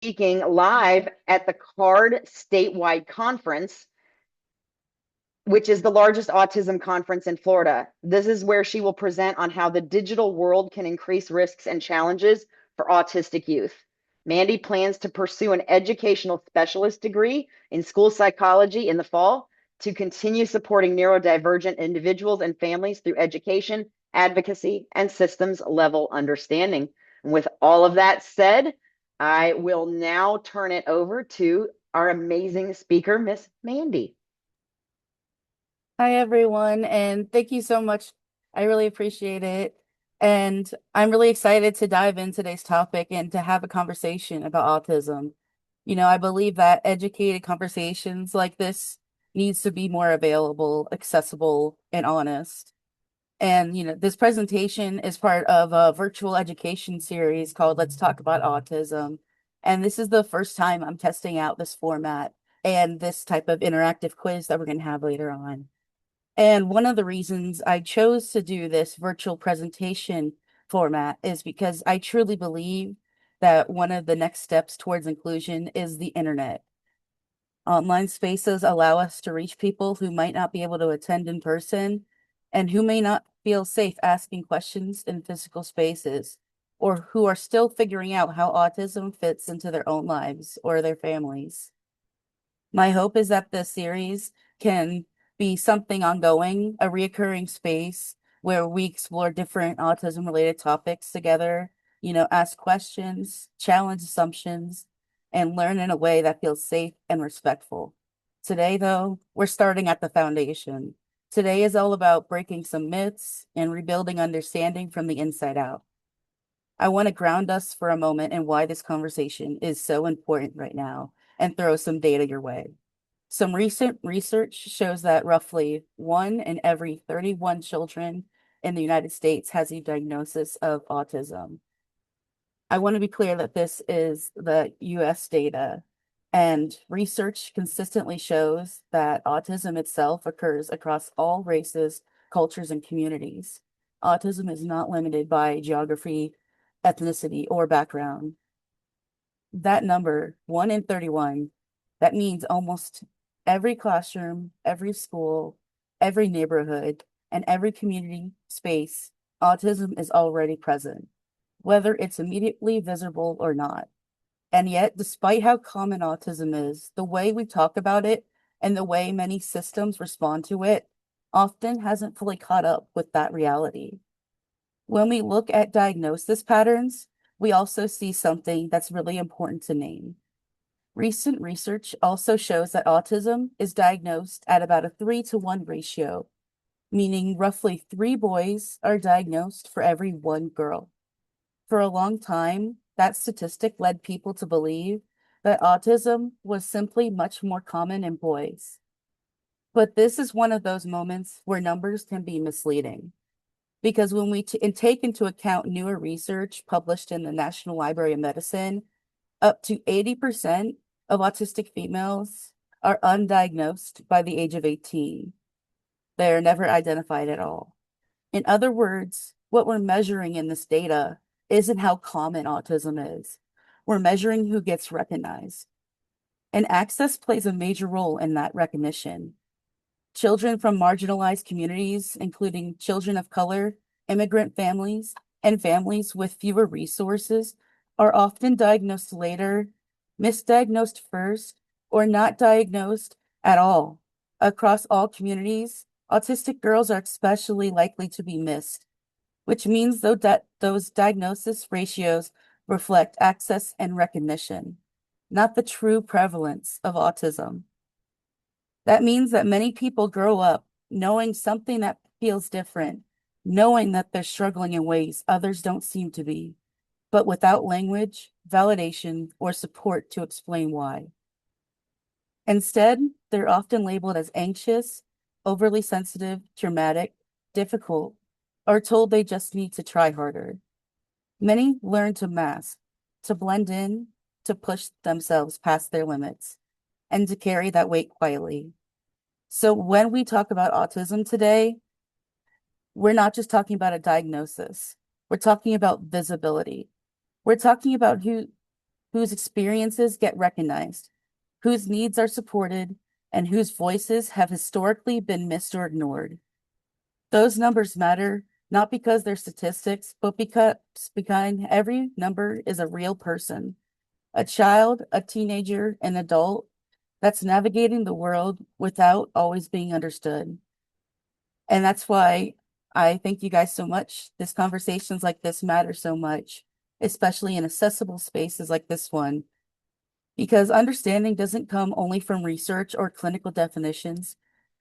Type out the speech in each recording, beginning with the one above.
speaking live at the CARD statewide conference, which is the largest autism conference in Florida. This is where she will present on how the digital world can increase risks and challenges for autistic youth. Mandy plans to pursue an educational specialist degree in school psychology in the fall to continue supporting neurodivergent individuals and families through education, advocacy, and systems level understanding. And with all of that said, I will now turn it over to our amazing speaker, Miss Mandy. Hi, everyone, and thank you so much. I really appreciate it. And I'm really excited to dive into today's topic and to have a conversation about autism. I believe that educated conversations like this needs to be more available, accessible, and honest. And, this presentation is part of a virtual education series called Let's Talk About Autism. And this is the first time I'm testing out this format and this type of interactive quiz that we're going to have later on. And one of the reasons I chose to do this virtual presentation format is because I truly believe that one of the next steps towards inclusion is the internet. Online spaces allow us to reach people who might not be able to attend in person and who may not feel safe asking questions in physical spaces, or who are still figuring out how autism fits into their own lives or their families. My hope is that this series can be something ongoing, a reoccurring space where we explore different autism related topics together, ask questions, challenge assumptions, and learn in a way that feels safe and respectful. Today, though, we're starting at the foundation. Today is all about breaking some myths and rebuilding understanding from the inside out. I want to ground us for a moment in why this conversation is so important right now and throw some data your way. Some recent research shows that roughly 1 in every 31 children in the United States has a diagnosis of autism. I want to be clear that this is the US data, and research consistently shows that autism itself occurs across all races, cultures, and communities. Autism is not limited by geography, ethnicity, or background. That number, 1 in 31, that means almost every classroom, every school, every neighborhood, and every community space, autism is already present, whether it's immediately visible or not. And yet, despite how common autism is, the way we talk about it and the way many systems respond to it often hasn't fully caught up with that reality. When we look at diagnosis patterns, we also see something that's really important to name. Recent research also shows that autism is diagnosed at about a 3-to-1 ratio, meaning roughly 3 boys are diagnosed for every 1 girl. For a long time, that statistic led people to believe that autism was simply much more common in boys. But this is one of those moments where numbers can be misleading. Because when we take into account newer research published in the National Library of Medicine, up to 80% of autistic females are undiagnosed by the age of 18. They are never identified at all. In other words, what we're measuring in this data isn't how common autism is. We're measuring who gets recognized. And access plays a major role in that recognition. Children from marginalized communities, including children of color, immigrant families, and families with fewer resources, are often diagnosed later, misdiagnosed first, or not diagnosed at all. Across all communities, autistic girls are especially likely to be missed, which means those diagnosis ratios reflect access and recognition, not the true prevalence of autism. That means that many people grow up knowing something that feels different, knowing that they're struggling in ways others don't seem to be, but without language, validation, or support to explain why. Instead, they're often labeled as anxious, overly sensitive, dramatic, difficult, or told they just need to try harder. Many learn to mask, to blend in, to push themselves past their limits, and to carry that weight quietly. So when we talk about autism today, we're not just talking about a diagnosis. We're talking about visibility. We're talking about whose experiences get recognized, whose needs are supported, and whose voices have historically been missed or ignored. Those numbers matter not because they're statistics, but because behind every number is a real person, a child, a teenager, an adult that's navigating the world without always being understood. And that's why I thank you guys so much. This conversations like this matter so much, especially in accessible spaces like this one, because understanding doesn't come only from research or clinical definitions.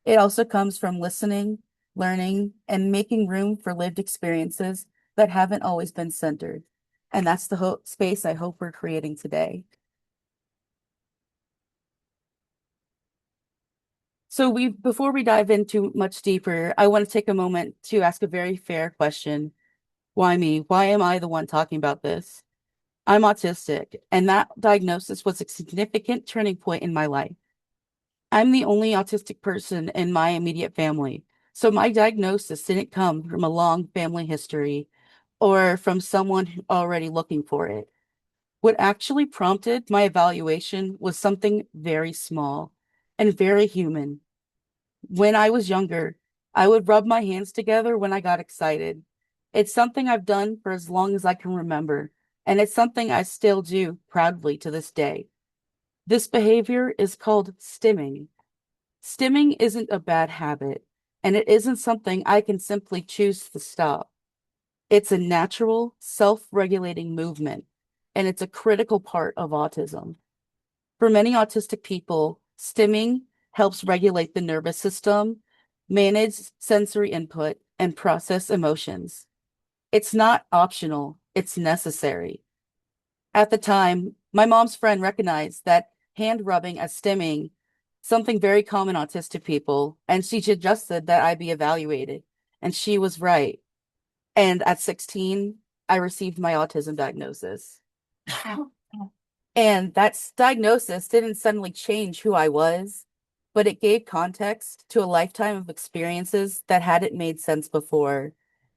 It also comes from listening, learning, and making room for lived experiences that haven't always been centered. And that's the space I hope we're creating today. So before we dive into much deeper, I want to take a moment to ask a very fair question. Why me? Why am I the one talking about this? I'm autistic, and that diagnosis was a significant turning point in my life. I'm the only autistic person in my immediate family, so my diagnosis didn't come from a long family history or from someone already looking for it. What actually prompted my evaluation was something very small and very human. When I was younger, I would rub my hands together when I got excited. It's something I've done for as long as I can remember, and it's something I still do proudly to this day. This behavior is called stimming. Stimming isn't a bad habit, and it isn't something I can simply choose to stop. It's a natural, self-regulating movement, and it's a critical part of autism. For many autistic people, stimming helps regulate the nervous system, manage sensory input, and process emotions. It's not optional, it's necessary. At the time, my mom's friend recognized that hand rubbing as stimming, something very common autistic people, and she suggested that I be evaluated. And she was right. And at 16, I received my autism diagnosis. And that diagnosis didn't suddenly change who I was, but it gave context to a lifetime of experiences that hadn't made sense before.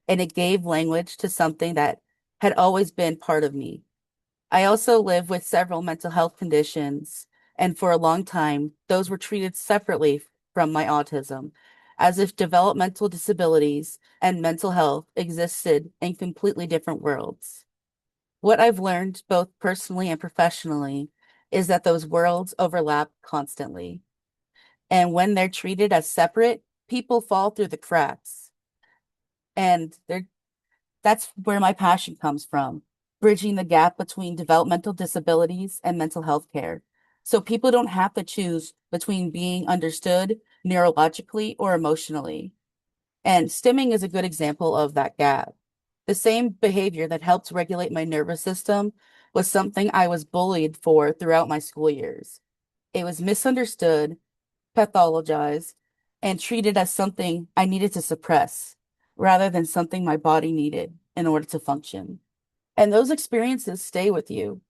And it gave language to something that had always been part of me. I also live with several mental health conditions, and for a long time, those were treated separately from my autism, as if developmental disabilities and mental health existed in completely different worlds. What I've learned, both personally and professionally, is that those worlds overlap constantly. And when they're treated as separate, people fall through the cracks. And that's where my passion comes from, bridging the gap between developmental disabilities and mental health care. So people don't have to choose between being understood neurologically or emotionally. And stimming is a good example of that gap. The same behavior that helped regulate my nervous system was something I was bullied for throughout my school years. It was misunderstood, pathologized, and treated as something I needed to suppress rather than something my body needed in order to function. And those experiences stay with you.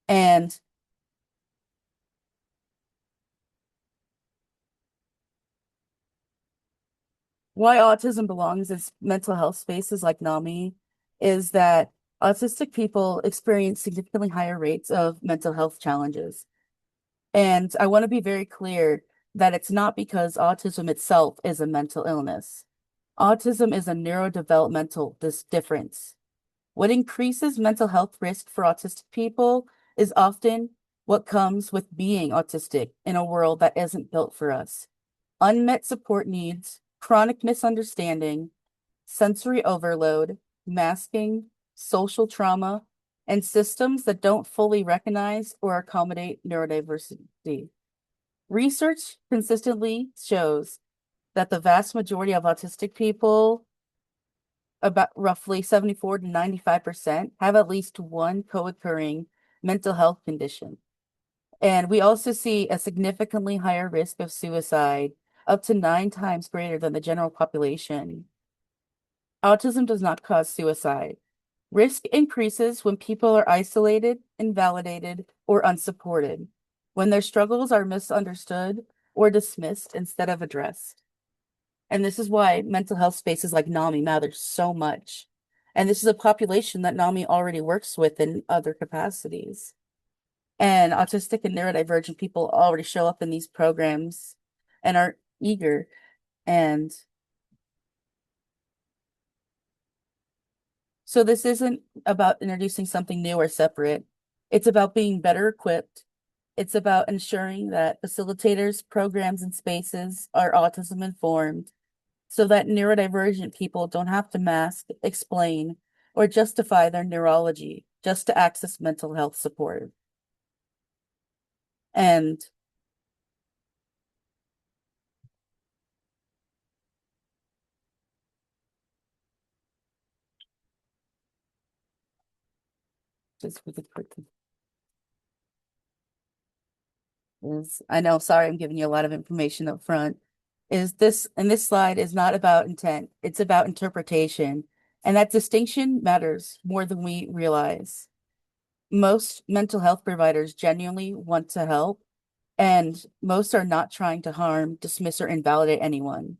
And why autism belongs in mental health spaces like NAMI is that autistic people experience significantly higher rates of mental health challenges. And I want to be very clear that it's not because autism itself is a mental illness. Autism is a neurodevelopmental difference. What increases mental health risk for autistic people is often what comes with being autistic in a world that isn't built for us. Unmet support needs, chronic misunderstanding, sensory overload, masking, social trauma, and systems that don't fully recognize or accommodate neurodiversity. Research consistently shows that the vast majority of autistic people, about roughly 74 to 95%, have at least one co-occurring mental health condition. And we also see a significantly higher risk of suicide, up to 9 times greater than the general population. Autism does not cause suicide. Risk increases when people are isolated, invalidated, or unsupported, when their struggles are misunderstood or dismissed instead of addressed. And this is why mental health spaces like NAMI matter so much. And this is a population that NAMI already works with in other capacities. And autistic and neurodivergent people already show up in these programs and are eager. And so this isn't about introducing something new or separate. It's about being better equipped. It's about ensuring that facilitators, programs, and spaces are autism informed so that neurodivergent people don't have to mask, explain, or justify their neurology just to access mental health support. And just with the quick is, I know, sorry, I'm giving you a lot of information up front. Is this, and this slide is not about intent, it's about interpretation. And that distinction matters more than we realize. Most mental health providers genuinely want to help, and most are not trying to harm, dismiss, or invalidate anyone.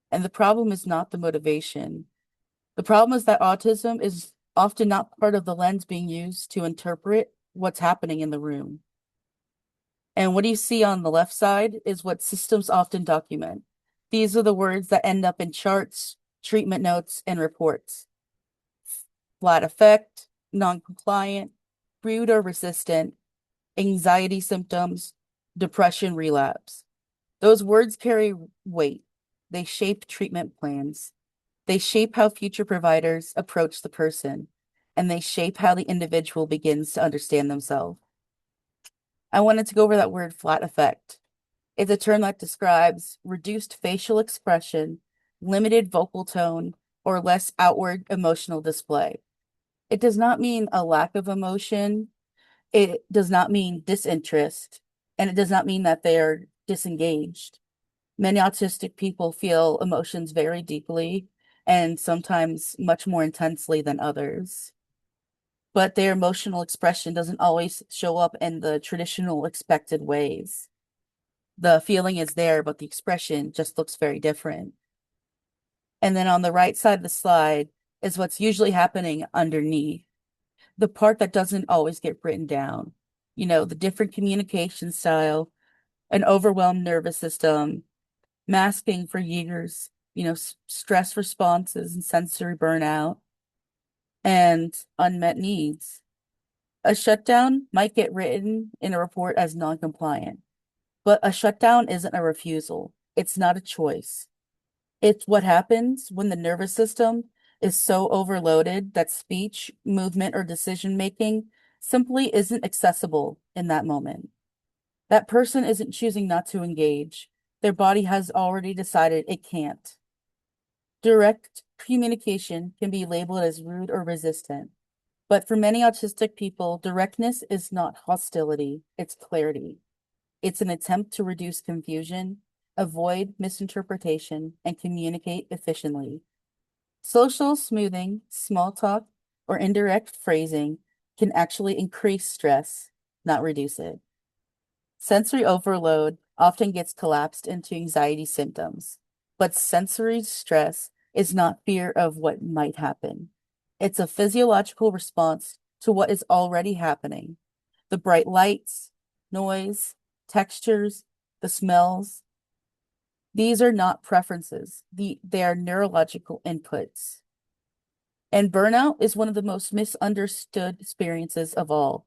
And the problem is not the motivation. The problem is that autism is often not part of the lens being used to interpret what's happening in the room. And what you see on the left side is what systems often document. These are the words that end up in charts, treatment notes, and reports. Flat effect, non-compliant, rude or resistant, anxiety symptoms, depression relapse. Those words carry weight. They shape treatment plans. They shape how future providers approach the person, and they shape how the individual begins to understand themselves. I wanted to go over that word flat effect. It's a term that describes reduced facial expression, limited vocal tone, or less outward emotional display. It does not mean a lack of emotion. It does not mean disinterest, and it does not mean that they are disengaged. Many autistic people feel emotions very deeply and sometimes much more intensely than others. But their emotional expression doesn't always show up in the traditional expected ways. The feeling is there, but the expression just looks very different. And then on the right side of the slide is what's usually happening underneath, the part that doesn't always get written down. You know, the different communication style, an overwhelmed nervous system, masking for years, stress responses and sensory burnout, and unmet needs. A shutdown might get written in a report as non-compliant, but a shutdown isn't a refusal. It's not a choice. It's what happens when the nervous system is so overloaded that speech, movement, or decision making simply isn't accessible in that moment. That person isn't choosing not to engage. Their body has already decided it can't. Direct communication can be labeled as rude or resistant, but for many autistic people, directness is not hostility, it's clarity. It's an attempt to reduce confusion, avoid misinterpretation, and communicate efficiently. Social smoothing, small talk, or indirect phrasing can actually increase stress, not reduce it. Sensory overload often gets collapsed into anxiety symptoms, but sensory stress is not fear of what might happen. It's a physiological response to what is already happening. The bright lights, noise, textures, the smells. These are not preferences. They are neurological inputs. And burnout is one of the most misunderstood experiences of all.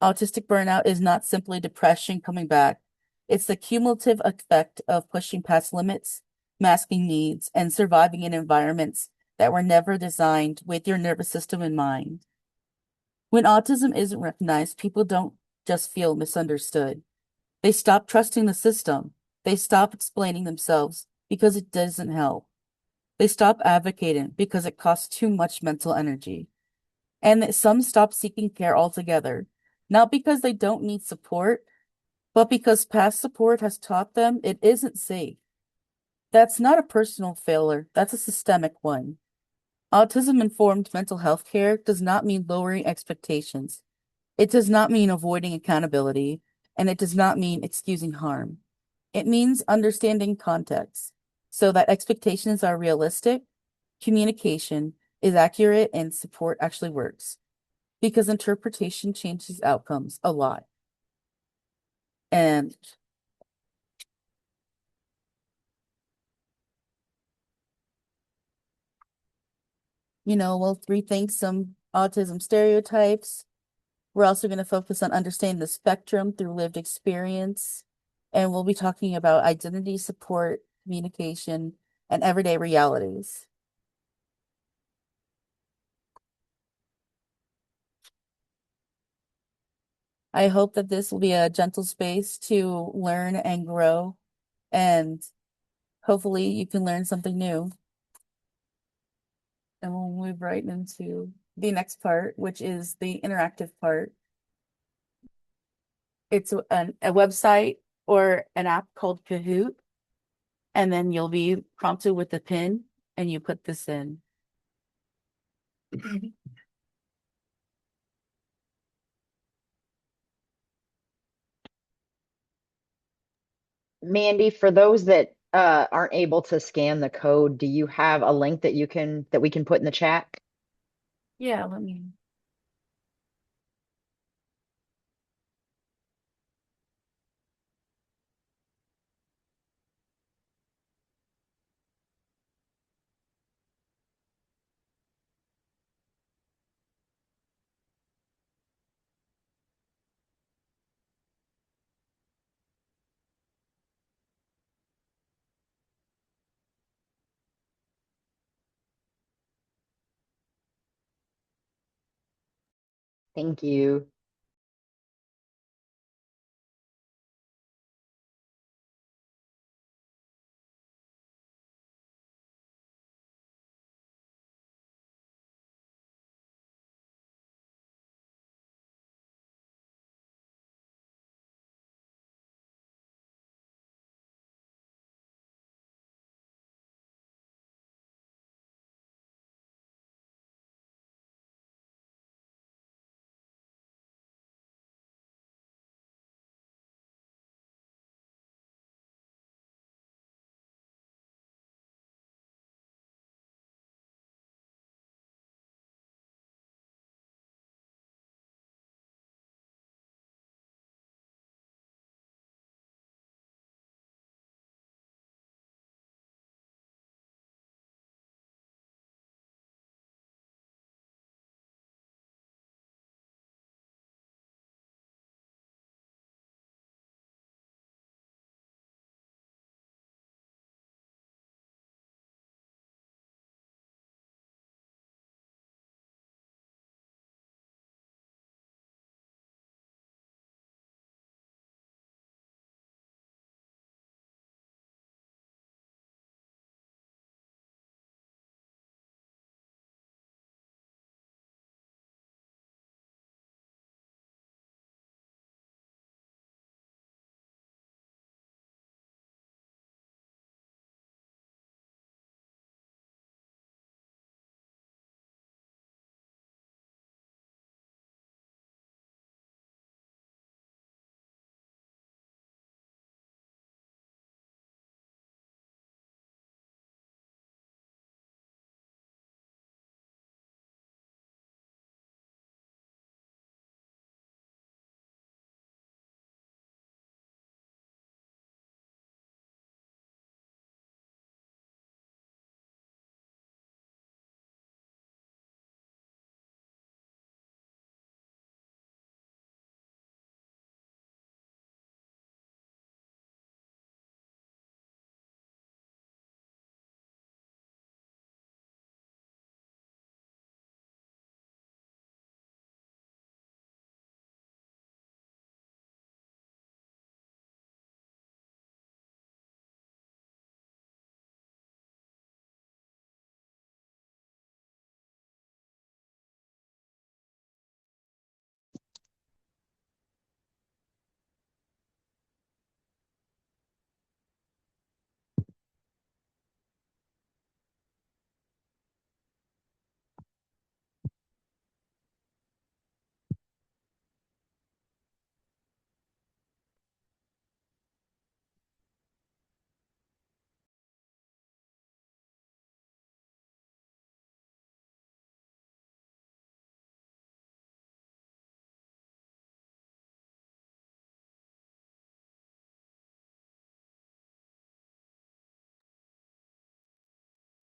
Autistic burnout is not simply depression coming back. It's the cumulative effect of pushing past limits, masking needs, and surviving in environments that were never designed with your nervous system in mind. When autism isn't recognized, people don't just feel misunderstood. They stop trusting the system. They stop explaining themselves because it doesn't help. They stop advocating because it costs too much mental energy. And that some stop seeking care altogether, not because they don't need support, but because past support has taught them it isn't safe. That's not a personal failure, that's a systemic one. Autism-informed mental health care does not mean lowering expectations. It does not mean avoiding accountability, and it does not mean excusing harm. It means understanding context so that expectations are realistic, communication is accurate and support actually works because interpretation changes outcomes a lot. And we'll rethink some autism stereotypes. We're also going to focus on understanding the spectrum through lived experience. And we'll be talking about identity support, communication, and everyday realities. I hope that this will be a gentle space to learn and grow, and hopefully you can learn something new. And we'll move right into the next part, which is the interactive part. It's a website or an app called Kahoot, and then you'll be prompted with a pin, and you put this in. Mandy, for those that aren't able to scan the code, do you have a link that we can put in the chat? Yeah, let me. Thank you.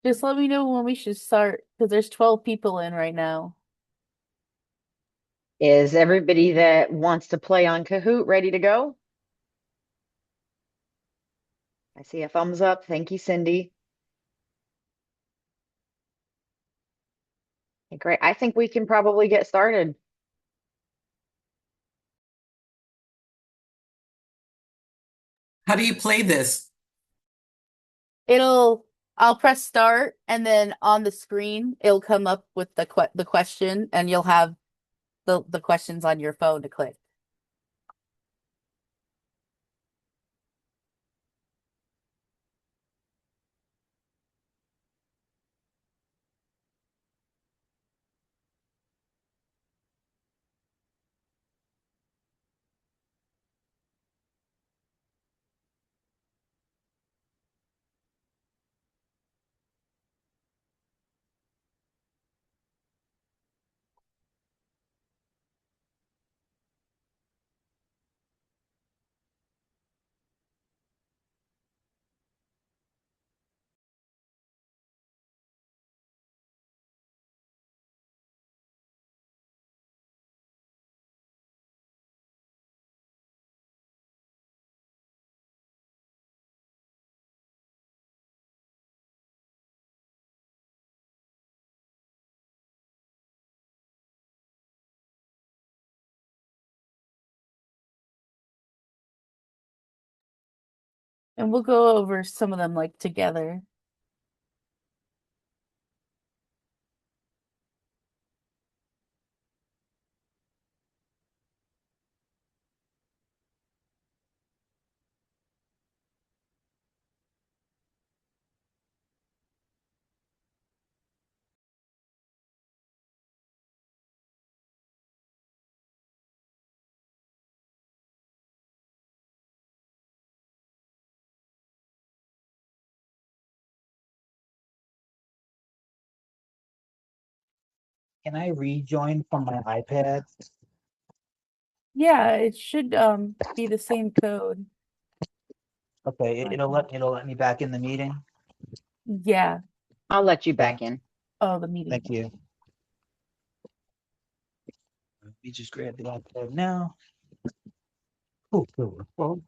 Just let me know when we should start because there's 12 people in right now. Is everybody that wants to play on Kahoot ready to go? I see a thumbs up. Thank you, Cindy. Okay, great. I think we can probably get started. How do you play this? I'll press start and then on the screen it'll come up with the question and you'll have the questions on your phone to click. And we'll go over some of them like together. Can I rejoin from my iPad? Yeah, it should be the same code. Okay, it'll let me back in the meeting. Yeah. I'll let you Okay, back in. Oh, the meeting. thank you. Let me just grab the iPad now. Oh, cool. Well,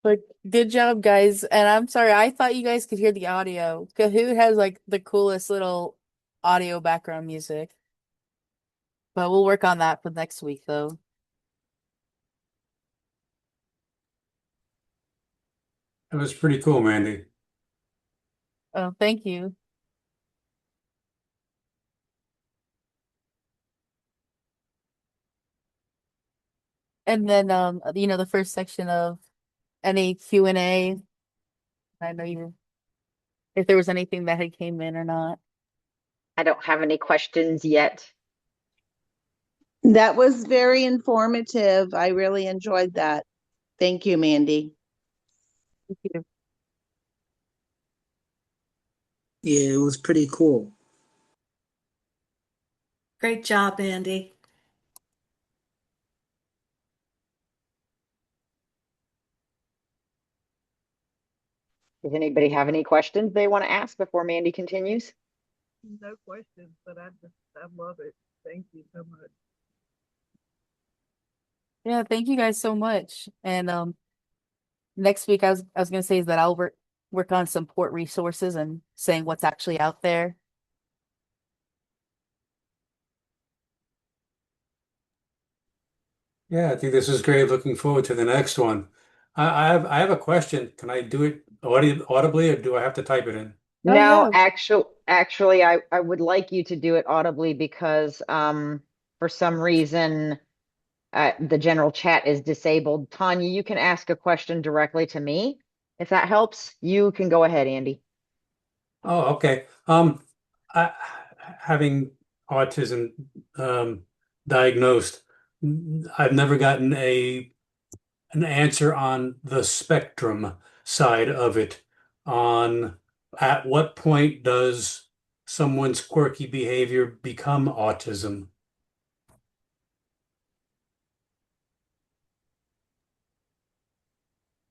But good job, guys. And I'm sorry, I thought you guys could hear the audio. Kahoot has like the coolest little audio background music. But we'll work on that for next week, though. That was pretty cool, Mandy. Oh, thank you. And then, the first section of any Q&A. I know you, if there was anything that had came in or not. I don't have any questions yet. That was very informative. I really enjoyed that. Thank you, Mandy. Thank you. Yeah, it was pretty cool. Great job, Andy. Does anybody have any questions they want to ask before Mandy continues? No questions, but I love it. Thank you so much. Yeah, thank you guys so much. And next week I was gonna say is that I'll work on some port resources and saying what's actually out there. Yeah, I think this is great. Looking forward to the next one. I have a question. Can I do it audibly or do I have to type it in? Oh No, yeah. actually, I would like you to do it audibly because for some reason the general chat is disabled. Tanya, you can ask a question directly to me if that helps. You can go ahead, Andy. Oh, okay. I, having autism diagnosed, I've never gotten an answer on the spectrum side of it. On at what point does someone's quirky behavior become autism?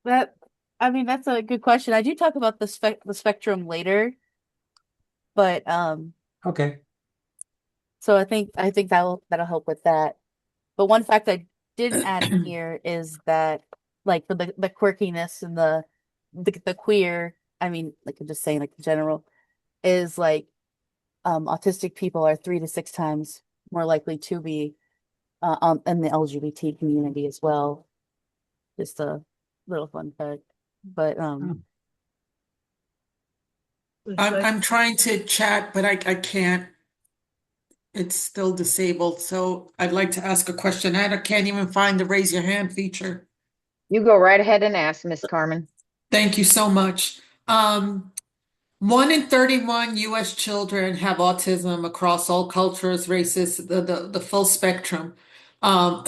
That I mean that's a good question. I do talk about the spectrum later, but Okay. so I think that'll help with that. But one fact I didn't add in here is that like for the quirkiness and the queer, I mean, like I'm just saying like in general, is like autistic people are 3 to 6 times more likely to be in the LGBT community as well. Just a little fun fact. But Oh. I'm trying to chat, but I can't. It's still disabled, so I'd like to ask a question. I can't even find the raise your hand feature. You go right ahead and ask, Miss Carmen. Thank you so much. 1 in 31 US children have autism across all cultures, races, the full spectrum. Um,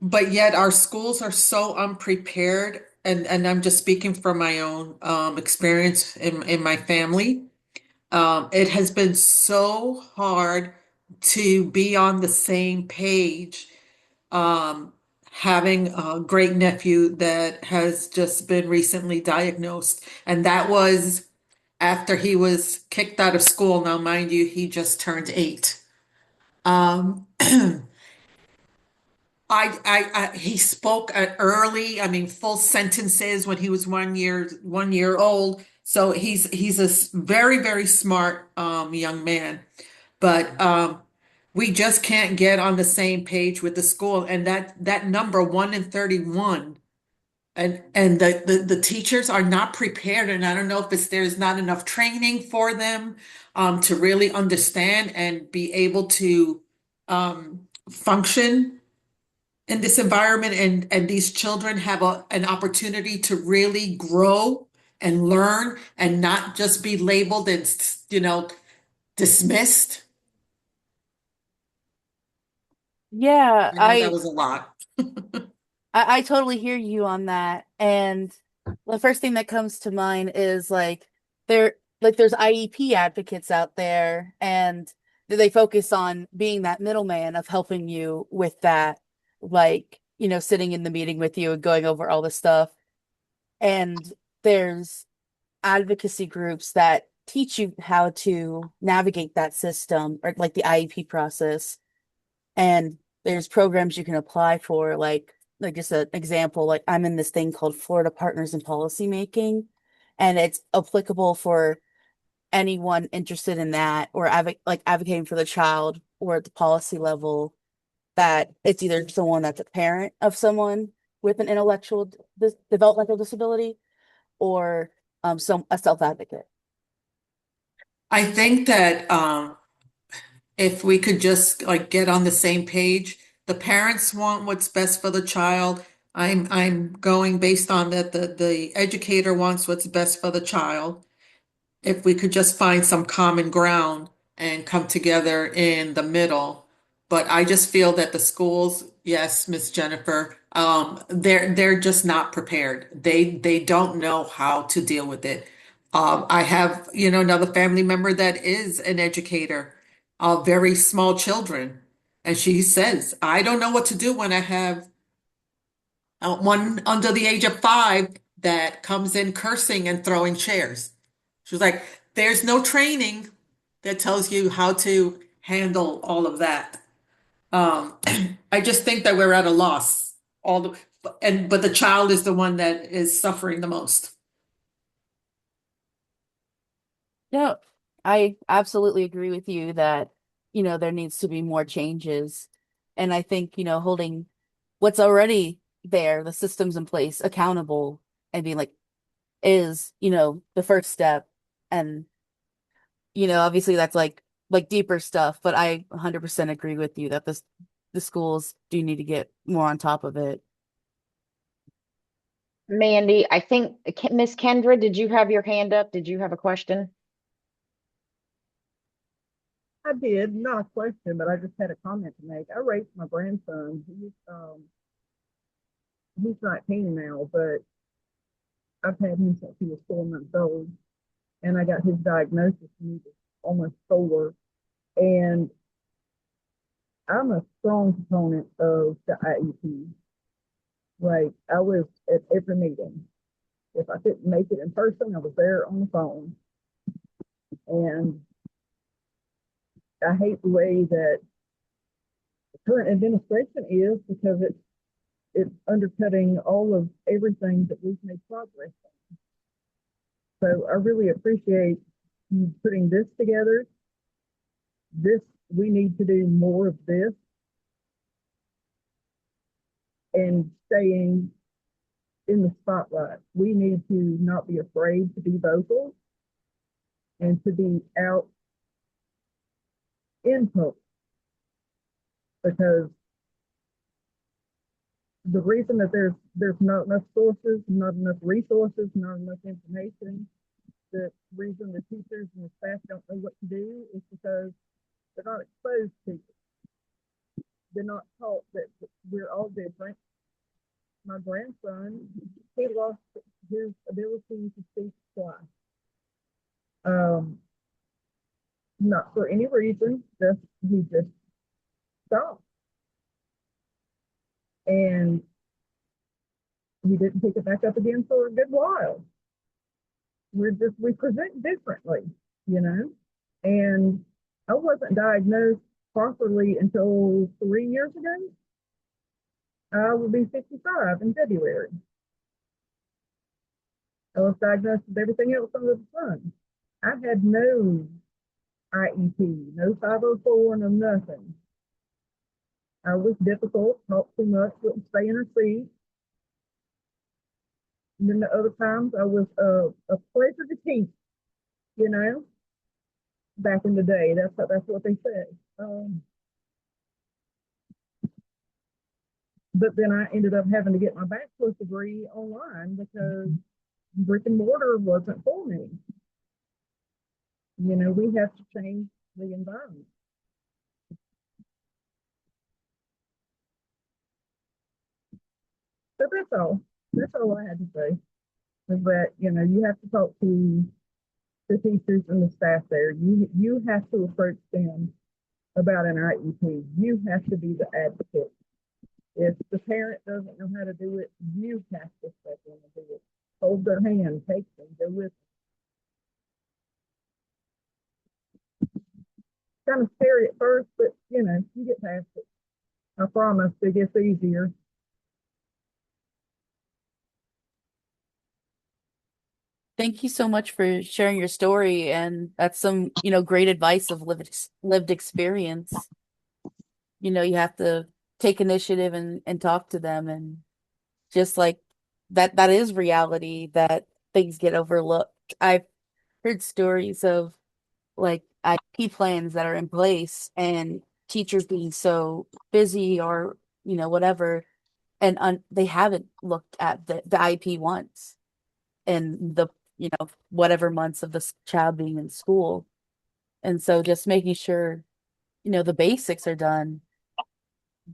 but yet our schools are so unprepared, and I'm just speaking from my own experience in my family. It has been so hard to be on the same page. Having a great nephew that has just been recently diagnosed, and that was after he was kicked out of school. Now, mind you, he just turned 8. Um, he spoke early, I mean, full sentences when he was 1 year old. So he's a very, very smart young man. But we just can't get on the same page with the school, and that number 1 in 31, and the teachers are not prepared, and I don't know if it's there's not enough training for them to really understand and be able to function in this environment, and these children have an opportunity to really grow and learn and not just be labeled and dismissed. yeah, I know that was a lot. I totally hear you on that. And the first thing that comes to mind is there's IEP advocates out there and they focus on being that middleman of helping you with that, like, sitting in the meeting with you and going over all the stuff. And there's advocacy groups that teach you how to navigate that system or like the IEP process. And there's programs you can apply for, like like just an example, like I'm in this thing called Florida Partners in Policymaking, and it's applicable for anyone interested in that or advocating for the child or at the policy level, that it's either someone that's a parent of someone with an intellectual developmental disability or a self-advocate. I think that if we could just like get on the same page, the parents want what's best for the child. I'm going based on that the educator wants what's best for the child. If we could just find some common ground and come together in the middle. But I just feel that the schools, yes, Miss Jennifer, they're just not prepared. They don't know how to deal with it. I have, another family member that is an educator of very small children, and she says, I don't know what to do when I have one under the age of 5 that comes in cursing and throwing chairs. She was like, there's no training that tells you how to handle all of that. Um, I just think that we're at a loss. But the child is the one that is suffering the most. Yeah, I absolutely agree with you that, there needs to be more changes. And I think, holding what's already there, the systems in place, accountable and being like, is, the first step. And, obviously that's like deeper stuff, but I 100% agree with you that the schools do need to get more on top of it. Mandy, I think Miss Kendra, did you have your hand up? Did you have a question? I did, not a question, but I just had a comment to make. I raised my grandson. He's 19 now, but I've had him since he was 4 months old, and I got his diagnosis when he was almost 4. And I'm a strong proponent of the IEP. Like, I was at every meeting. If I couldn't make it in person, I was there on the phone. And I hate the way that the current administration is, because it's undercutting all of everything that we've made progress on. So I really appreciate you putting this together. We need to do more of this and staying in the spotlight. We need to not be afraid to be vocal and to be out in public, because the reason that there's not enough sources, not enough resources, not enough information, the reason the teachers and the staff don't know what to do is because they're not exposed to it. They're not taught that we're all different. My grandson, he lost his ability to speak twice. Not for any reason, he just stopped. And he didn't pick it back up again for a good while. We present differently, you know? And I wasn't diagnosed properly until 3 years ago. I will be 55 in February. I was diagnosed with everything else under the sun. I had no IEP, no 504, no nothing. I was difficult, talked too much, wouldn't stay in her seat. And then the other times I was a pleasure to teach, you know, back in the day. That's what they say. But then I ended up having to get my bachelor's degree online because brick and mortar wasn't for me. You know, we have to change the environment. So that's all. That's all I had to say. Is that, you know, you have to talk to the teachers and the staff there. You have to approach them about an IEP. You have to be the advocate. If the parent doesn't know how to do it, you have to step in and do it. Hold their hand, take them, go with them. Kind of scary at first, but you know, you get past it. I promise it gets easier. Thank you so much for sharing your story, and that's some, great advice of lived experience. You have to take initiative and talk to them, and just like that is reality that things get overlooked. I've heard stories of like IP plans that are in place and teachers being so busy or whatever, and they haven't looked at the IP once in the whatever months of this child being in school. And so just making sure the basics are done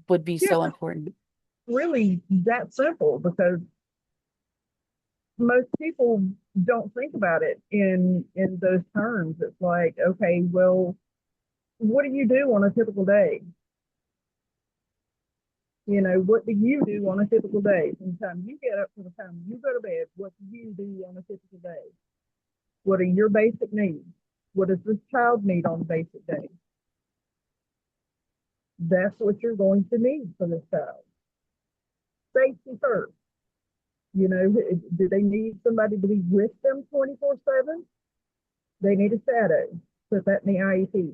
would be Yeah, so important. really that simple because most people don't think about it in those terms. It's like, okay, well, what do you do on a typical day? What do you do on a typical day? From the time you get up to the time you go to bed, what do you do on a typical day? What are your basic needs? What does this child need on a basic day? That's what you're going to need for this child. Safety first. Do they need somebody to be with them 24/7? They need a shadow. Put that in the IEP.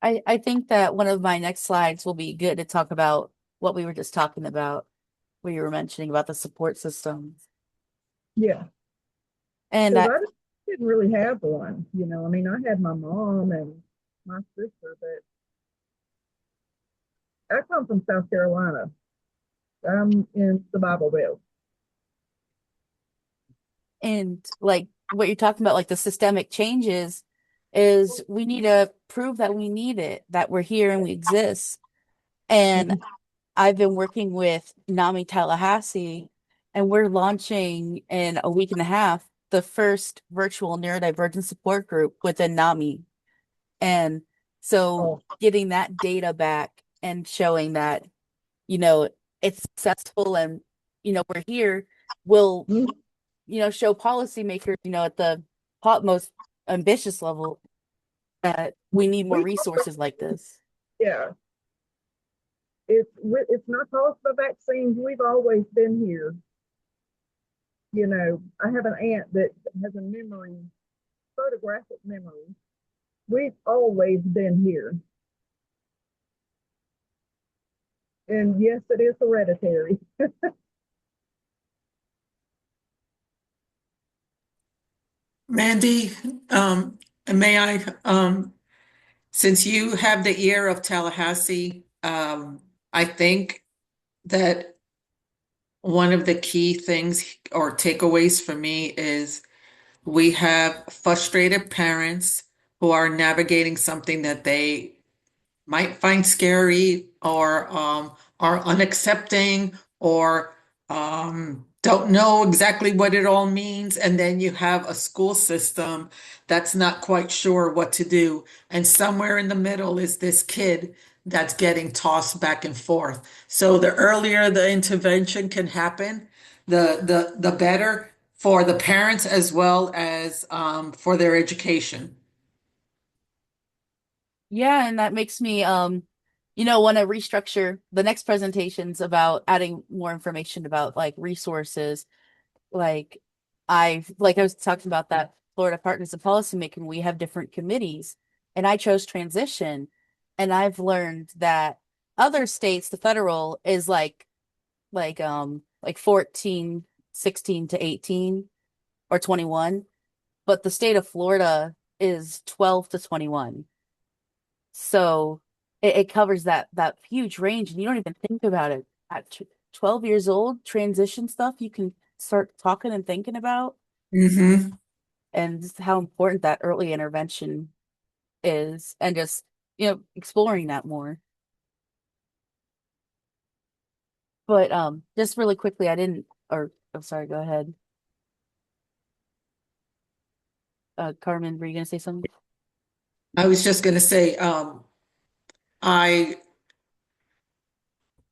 I think that one of my next slides will be good to talk about what we were just talking about, where you were mentioning about the support systems. Yeah. And Because I didn't really have one. I mean, I had my mom and my sister, but I come from South Carolina. I'm in the Bible Belt. and like what you're talking about, like the systemic changes, is we need to prove that we need it, that we're here and we exist. And I've been working with NAMI Tallahassee, and we're launching in a week and a half the first virtual neurodivergent support group within NAMI. And so Oh, getting that data back and showing that, it's successful and, we're here will, mhm. show policymakers, at the most ambitious level that we need more we resources like this. yeah. It's not caused by vaccines. We've always been here. I have an aunt that has a memory, photographic memory. We've always been here. And yes, it is hereditary. Mandy, may I, since you have the ear of Tallahassee, I think that one of the key things or takeaways for me is we have frustrated parents who are navigating something that they might find scary or are unaccepting or don't know exactly what it all means. And then you have a school system that's not quite sure what to do. And somewhere in the middle is this kid that's getting tossed back and forth. So the earlier the intervention can happen, the better for the parents as well as for their education. Yeah, and that makes me want to restructure the next presentations about adding more information about like resources. Like I was talking about that Florida Partners of Policymaking, we have different committees, and I chose transition, and I've learned that other states, the federal is like 14, 16 to 18 or 21, but the state of Florida is 12 to 21. So it covers that huge range, and you don't even think about it. At 12 years old, transition stuff you can start talking and thinking about, Hmm. and just how important that early intervention is, and just exploring that more. But just really quickly, I didn't, or I'm sorry, go ahead. Carmen, were you gonna say something? I was just going to say, I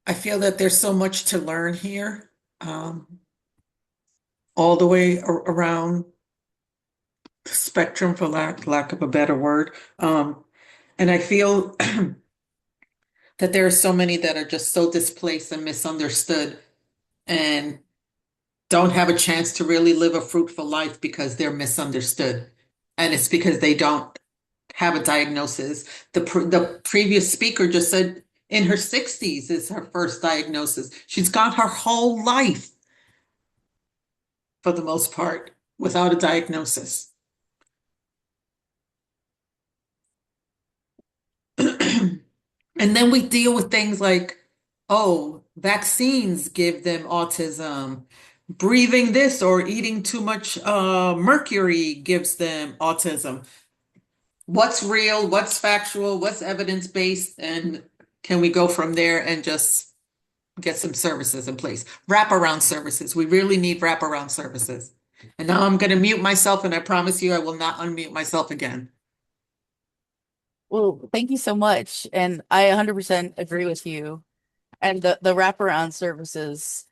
I feel that there's so much to learn here, all the way around the spectrum, for lack of a better word. And I feel that there are so many that are just so displaced and misunderstood. And don't have a chance to really live a fruitful life because they're misunderstood. And it's because they don't have a diagnosis. The previous speaker just said in her 60s is her first diagnosis. She's got her whole life, for the most part, without a diagnosis. And then we deal with things like, oh, vaccines give them autism. Breathing this or eating too much mercury gives them autism. What's real? What's factual? What's evidence-based? And can we go from there and just get some services in place? Wraparound services. We really need wraparound services. And now I'm going to mute myself, and I promise you I will not unmute myself again. Well, thank you so much. And I 100% agree with you. And the wraparound services,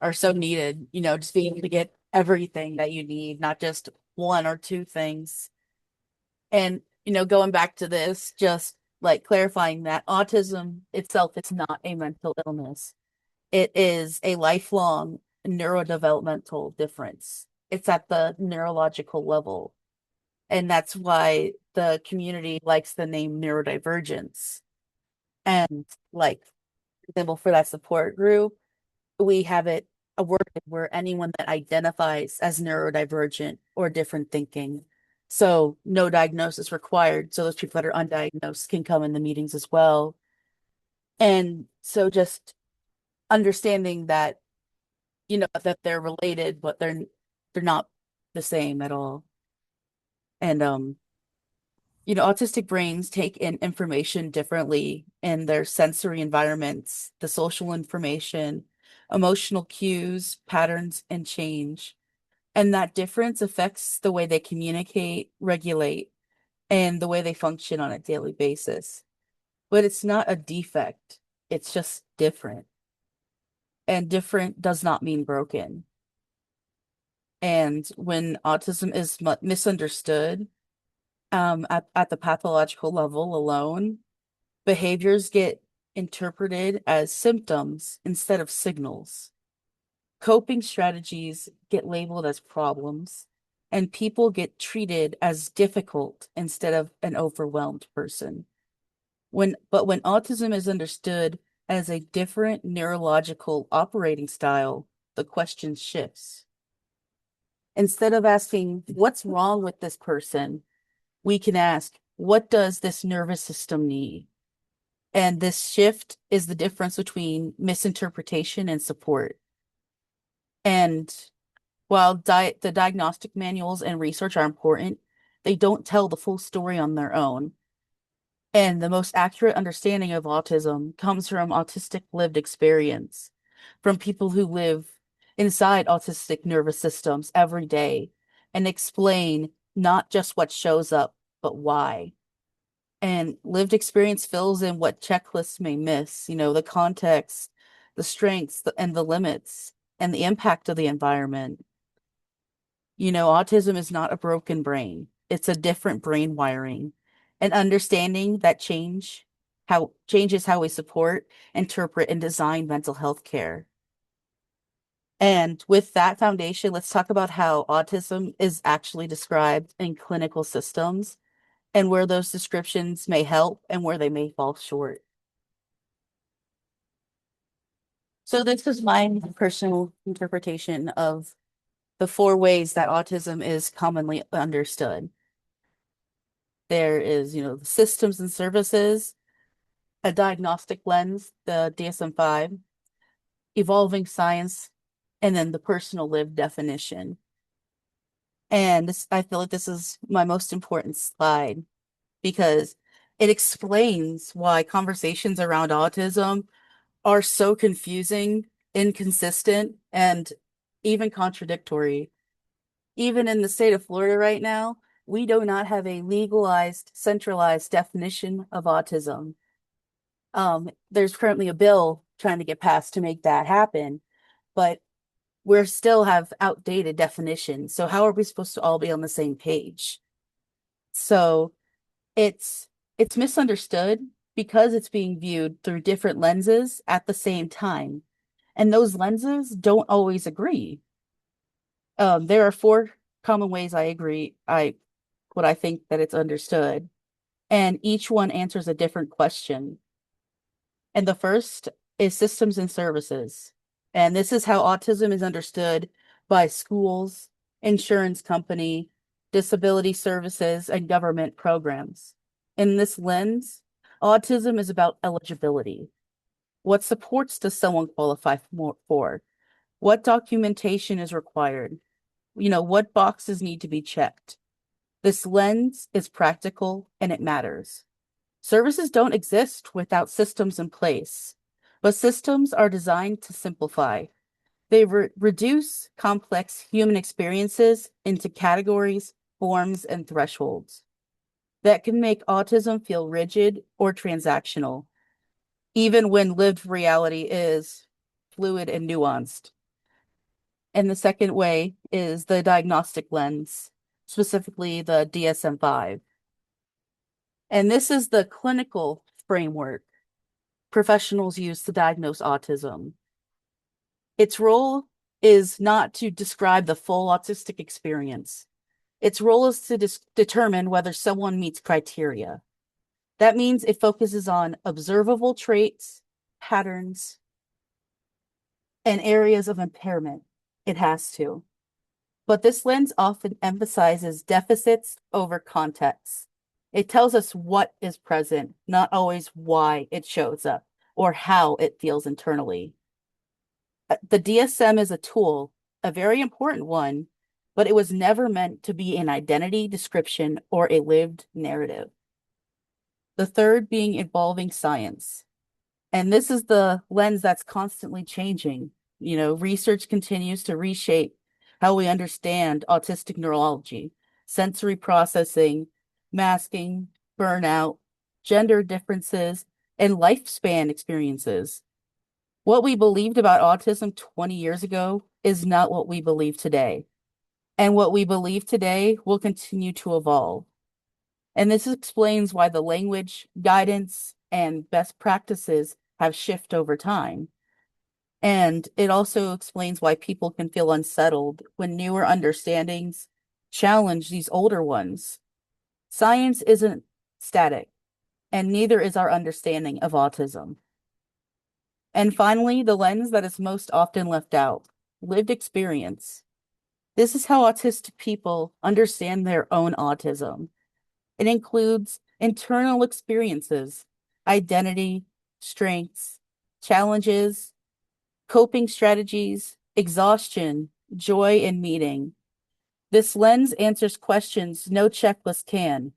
are so needed, just being able to get everything that you need, not just one or two things. And, going back to this, just like clarifying that autism itself, it's not a mental illness. It is a lifelong neurodevelopmental difference. It's at the neurological level. And that's why the community likes the name neurodivergence. And like, for example, for that support group, we have it a word where anyone that identifies as neurodivergent or different thinking. So no diagnosis required. So those people that are undiagnosed can come in the meetings as well. And so just understanding that, that they're related, but they're not the same at all. And autistic brains take in information differently in their sensory environments, the social information, emotional cues, patterns, and change. And that difference affects the way they communicate, regulate, and the way they function on a daily basis. But it's not a defect, it's just different. And different does not mean broken. And when autism is misunderstood, at the pathological level alone, behaviors get interpreted as symptoms instead of signals. Coping strategies get labeled as problems, and people get treated as difficult instead of an overwhelmed person. But when autism is understood as a different neurological operating style, the question shifts. Instead of asking, what's wrong with this person? We can ask, what does this nervous system need? And this shift is the difference between misinterpretation and support. And while the diagnostic manuals and research are important, they don't tell the full story on their own. And the most accurate understanding of autism comes from autistic lived experience, from people who live inside autistic nervous systems every day and explain not just what shows up, but why. And lived experience fills in what checklists may miss, the context, the strengths, and the limits, and the impact of the environment. Autism is not a broken brain. It's a different brain wiring. And understanding that changes how we support, interpret, and design mental health care. And with that foundation, let's talk about how autism is actually described in clinical systems and where those descriptions may help and where they may fall short. So this is my personal interpretation of the 4 ways that autism is commonly understood. There is, the systems and services, a diagnostic lens, the DSM-5, evolving science, and then the personal lived definition. And I feel like this is my most important slide because it explains why conversations around autism are so confusing, inconsistent, and even contradictory. Even in the state of Florida right now, we do not have a legalized, centralized definition of autism. There's currently a bill trying to get passed to make that happen, but we still have outdated definitions. So how are we supposed to all be on the same page? So it's misunderstood because it's being viewed through different lenses at the same time. And those lenses don't always agree. There are four common ways what I think that it's understood, and each one answers a different question. And the first is systems and services. And this is how autism is understood by schools, insurance company, disability services, and government programs. In this lens, autism is about eligibility. What supports does someone qualify for? What documentation is required? What boxes need to be checked? This lens is practical and it matters. Services don't exist without systems in place, but systems are designed to simplify. They reduce complex human experiences into categories, forms, and thresholds that can make autism feel rigid or transactional, even when lived reality is fluid and nuanced. And the second way is the diagnostic lens, specifically the DSM-5. And this is the clinical framework professionals use to diagnose autism. Its role is not to describe the full autistic experience. Its role is to determine whether someone meets criteria. That means it focuses on observable traits, patterns, and areas of impairment. It has to. But this lens often emphasizes deficits over context. It tells us what is present, not always why it shows up or how it feels internally. The DSM is a tool, a very important one, but it was never meant to be an identity description or a lived narrative. The third being evolving science. And this is the lens that's constantly changing. Research continues to reshape how we understand autistic neurology, sensory processing, masking, burnout, gender differences, and lifespan experiences. What we believed about autism 20 years ago is not what we believe today. And what we believe today will continue to evolve. And this explains why the language, guidance, and best practices have shifted over time. And it also explains why people can feel unsettled when newer understandings challenge these older ones. Science isn't static, and neither is our understanding of autism. And finally, the lens that is most often left out, lived experience. This is how autistic people understand their own autism. It includes internal experiences, identity, strengths, challenges, coping strategies, exhaustion, joy, and meaning. This lens answers questions no checklist can.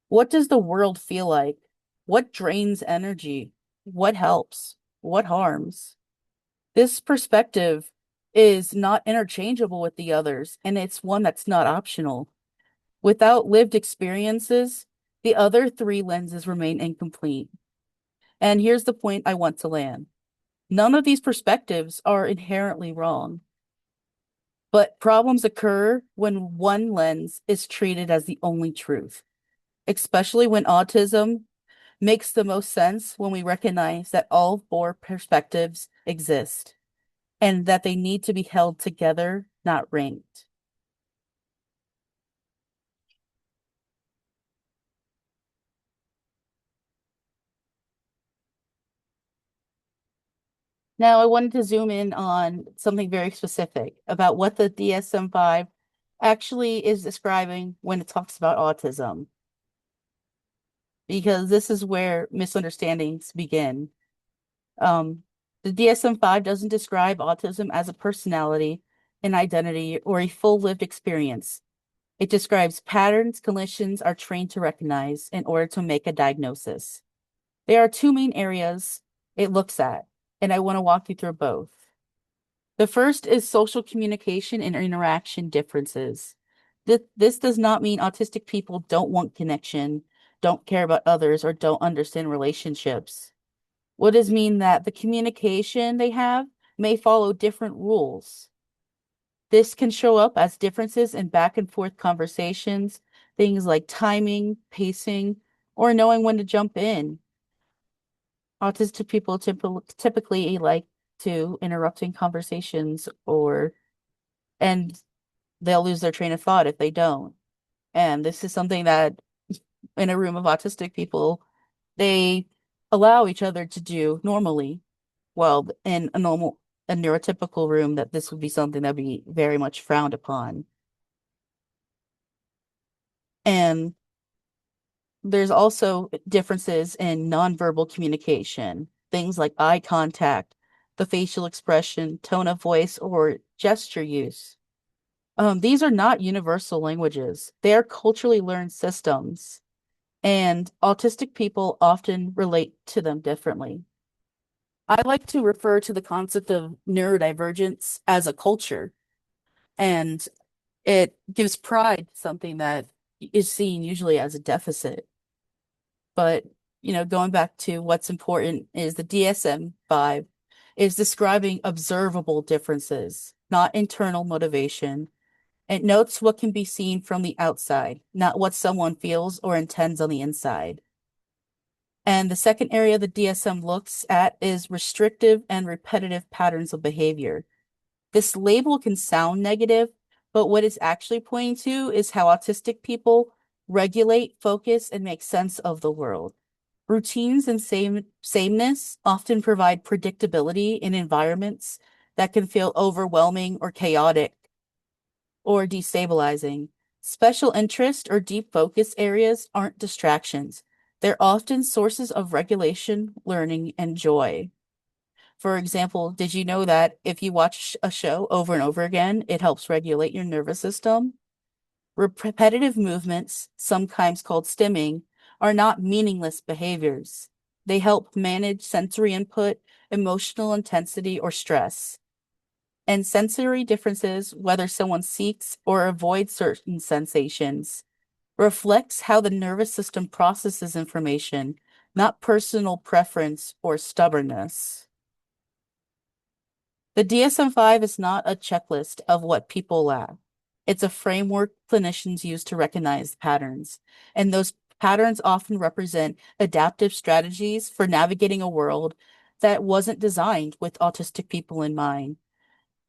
What does the world feel like? What drains energy? What helps? What harms? This perspective is not interchangeable with the others, and it's one that's not optional. Without lived experiences, the other three lenses remain incomplete. And here's the point I want to land. None of these perspectives are inherently wrong, but problems occur when one lens is treated as the only truth, especially when autism makes the most sense when we recognize that all four perspectives exist and that they need to be held together, not ranked. Now, I wanted to zoom in on something very specific about what the DSM-5 actually is describing when it talks about autism, because this is where misunderstandings begin. The DSM-5 doesn't describe autism as a personality, an identity, or a full lived experience. It describes patterns clinicians are trained to recognize in order to make a diagnosis. There are two main areas it looks at, and I want to walk you through both. The first is social communication and interaction differences. This does not mean autistic people don't want connection, don't care about others, or don't understand relationships. What does mean that the communication they have may follow different rules. This can show up as differences in back and forth conversations, things like timing, pacing, or knowing when to jump in. Autistic people typically like to interrupting conversations and they'll lose their train of thought if they don't. And this is something that in a room of autistic people, they allow each other to do normally. Well, in a neurotypical room, that this would be something that'd be very much frowned upon. And there's also differences in nonverbal communication, things like eye contact, the facial expression, tone of voice, or gesture use. These are not universal languages. They are culturally learned systems, and autistic people often relate to them differently. I like to refer to the concept of neurodivergence as a culture, and it gives pride to something that is seen usually as a deficit. But, going back to what's important is the DSM-5 is describing observable differences, not internal motivation. It notes what can be seen from the outside, not what someone feels or intends on the inside. And the second area the DSM looks at is restrictive and repetitive patterns of behavior. This label can sound negative, but what it's actually pointing to is how autistic people regulate, focus, and make sense of the world. Routines and sameness often provide predictability in environments that can feel overwhelming or chaotic or destabilizing. Special interest or deep focus areas aren't distractions. They're often sources of regulation, learning, and joy. For example, did you know that if you watch a show over and over again, it helps regulate your nervous system? Repetitive movements, sometimes called stimming, are not meaningless behaviors. They help manage sensory input, emotional intensity, or stress. And sensory differences, whether someone seeks or avoids certain sensations, reflects how the nervous system processes information, not personal preference or stubbornness. The DSM-5 is not a checklist of what people lack. It's a framework clinicians use to recognize patterns, and those patterns often represent adaptive strategies for navigating a world that wasn't designed with autistic people in mind.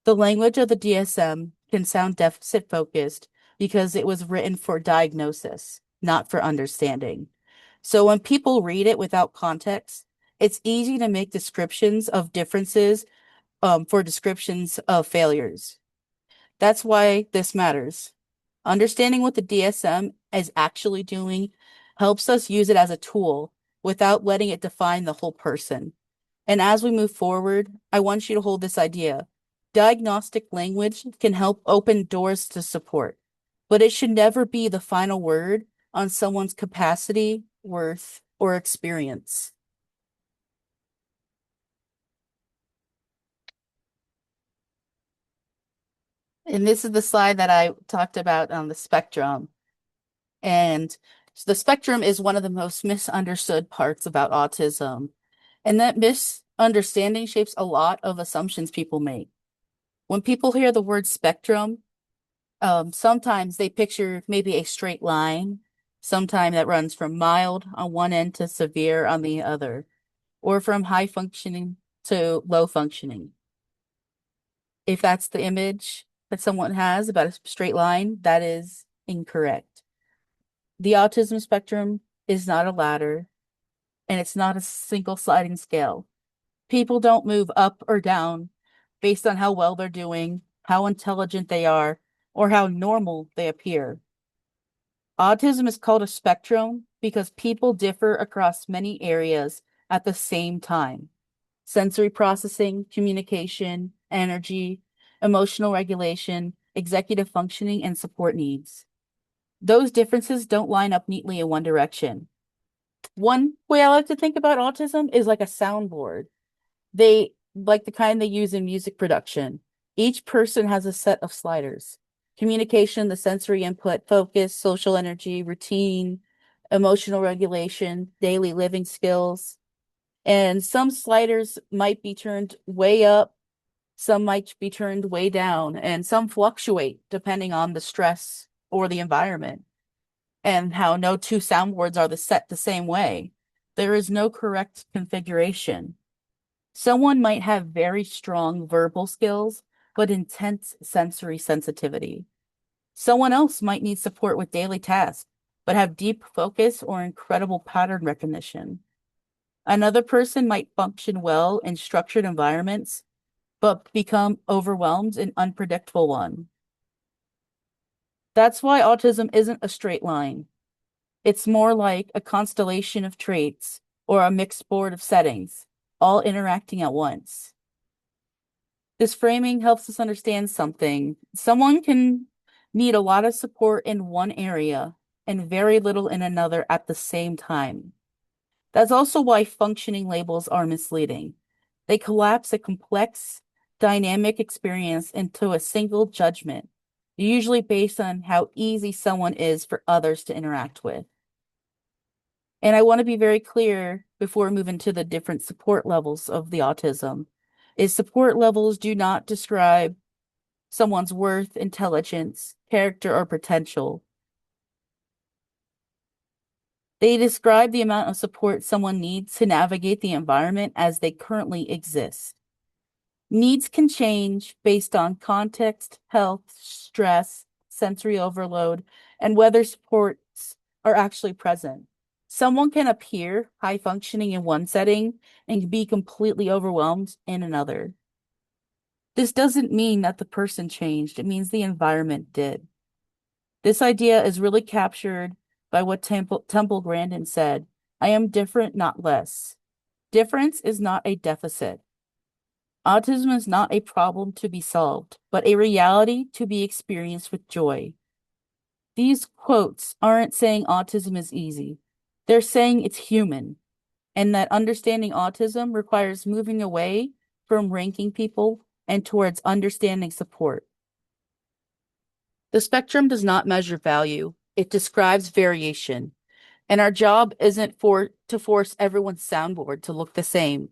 The language of the DSM can sound deficit-focused because it was written for diagnosis, not for understanding. So when people read it without context, it's easy to make descriptions of differences for descriptions of failures. That's why this matters. Understanding what the DSM is actually doing helps us use it as a tool without letting it define the whole person. And as we move forward, I want you to hold this idea. Diagnostic language can help open doors to support, but it should never be the final word on someone's capacity, worth, or experience. And this is the slide that I talked about on the spectrum. And the spectrum is one of the most misunderstood parts about autism. And that misunderstanding shapes a lot of assumptions people make. When people hear the word spectrum, sometimes they picture maybe a straight line, sometime that runs from mild on one end to severe on the other, or from high functioning to low functioning. If that's the image that someone has about a straight line, that is incorrect. The autism spectrum is not a ladder, and it's not a single sliding scale. People don't move up or down based on how well they're doing, how intelligent they are, or how normal they appear. Autism is called a spectrum because people differ across many areas at the same time. Sensory processing, communication, energy, emotional regulation, executive functioning, and support needs. Those differences don't line up neatly in one direction. One way I like to think about autism is like a soundboard. They like the kind they use in music production. Each person has a set of sliders. Communication, the sensory input, focus, social energy, routine, emotional regulation, daily living skills. And some sliders might be turned way up, some might be turned way down, and some fluctuate depending on the stress or the environment, and how no two soundboards are set the same way. There is no correct configuration. Someone might have very strong verbal skills, but intense sensory sensitivity. Someone else might need support with daily tasks, but have deep focus or incredible pattern recognition. Another person might function well in structured environments, but become overwhelmed in unpredictable ones. That's why autism isn't a straight line. It's more like a constellation of traits or a mixed board of settings, all interacting at once. This framing helps us understand something. Someone can need a lot of support in one area and very little in another at the same time. That's also why functioning labels are misleading. They collapse a complex, dynamic experience into a single judgment, usually based on how easy someone is for others to interact with. And I want to be very clear before we move into the different support levels of the autism, is support levels do not describe someone's worth, intelligence, character, or potential. They describe the amount of support someone needs to navigate the environment as they currently exist. Needs can change based on context, health, stress, sensory overload, and whether supports are actually present. Someone can appear high functioning in one setting and be completely overwhelmed in another. This doesn't mean that the person changed, it means the environment did. This idea is really captured by what Temple Grandin said: I am different, not less. Difference is not a deficit. Autism is not a problem to be solved, but a reality to be experienced with joy. These quotes aren't saying autism is easy. They're saying it's human, and that understanding autism requires moving away from ranking people and towards understanding support. The spectrum does not measure value, it describes variation. And our job isn't to force everyone's soundboard to look the same.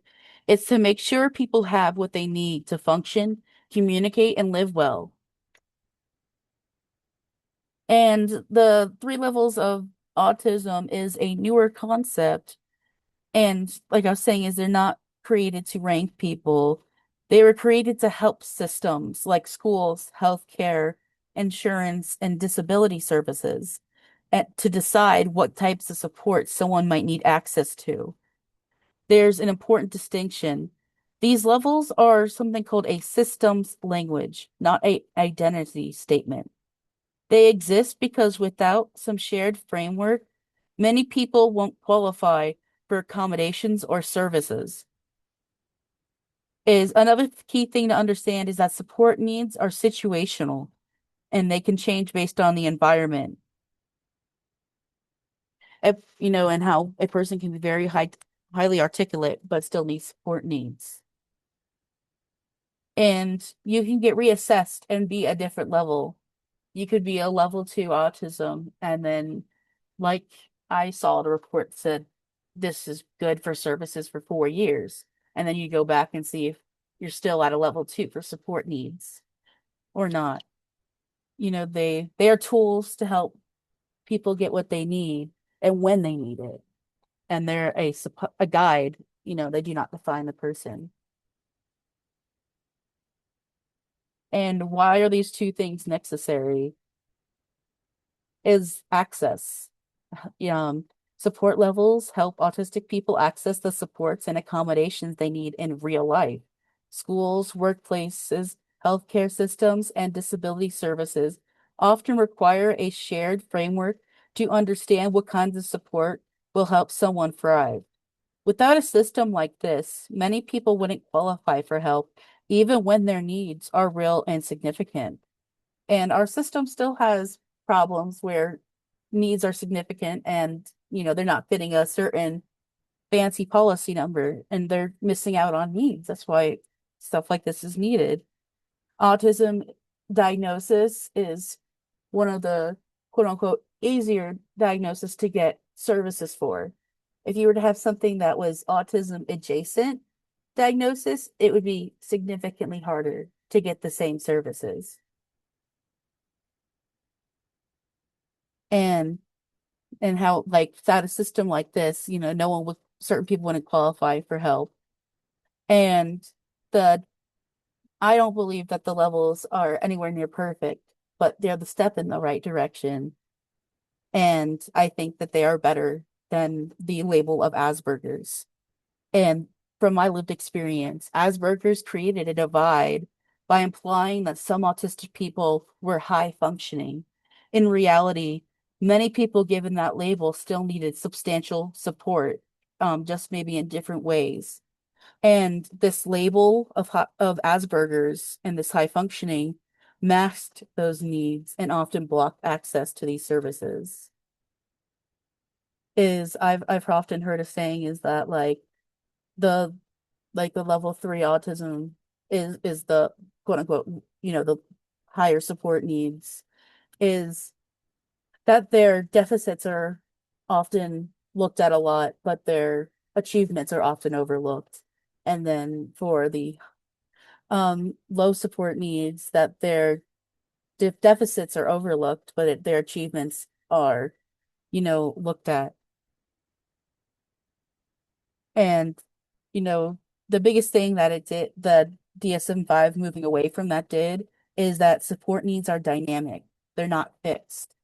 It's to make sure people have what they need to function, communicate, and live well. And the 3 levels of autism is a newer concept. And like I was saying, is they're not created to rank people. They were created to help systems like schools, healthcare, insurance, and disability services to decide what types of support someone might need access to. There's an important distinction. These levels are something called a systems language, not an identity statement. They exist because without some shared framework, many people won't qualify for accommodations or services. Is another key thing to understand is that support needs are situational and they can change based on the environment. And how a person can be very highly articulate but still needs support needs. And you can get reassessed and be a different level. You could be a level 2 autism, and then, like I saw the report said, this is good for services for 4 years. And then you go back and see if you're still at a level 2 for support needs or not. They are tools to help people get what they need and when they need it. And they're a guide, they do not define the person. And why are these 2 things necessary? Is access. Support levels help autistic people access the supports and accommodations they need in real life. Schools, workplaces, healthcare systems, and disability services often require a shared framework to understand what kinds of support will help someone thrive. Without a system like this, many people wouldn't qualify for help, even when their needs are real and significant. And our system still has problems where needs are significant and, they're not fitting a certain fancy policy number and they're missing out on needs. That's why stuff like this is needed. Autism diagnosis is one of the quote unquote easier diagnosis to get services for. If you were to have something that was autism adjacent diagnosis, it would be significantly harder to get the same services. And how, like, without a system like this, certain people wouldn't qualify for help. And I don't believe that the levels are anywhere near perfect, but they're the step in the right direction. And I think that they are better than the label of Asperger's. And from my lived experience, Asperger's created a divide by implying that some autistic people were high functioning. In reality, many people given that label still needed substantial support, just maybe in different ways. And this label of Asperger's and this high functioning masked those needs and often blocked access to these services. I've often heard a saying is that the the level 3 autism is the quote unquote, the higher support needs, is that their deficits are often looked at a lot, but their achievements are often overlooked. And then for the low support needs, that their deficits are overlooked, but their achievements are, looked at. And, the biggest thing that it did, the DSM-5 moving away from that did, is that support needs are dynamic. They're not fixed.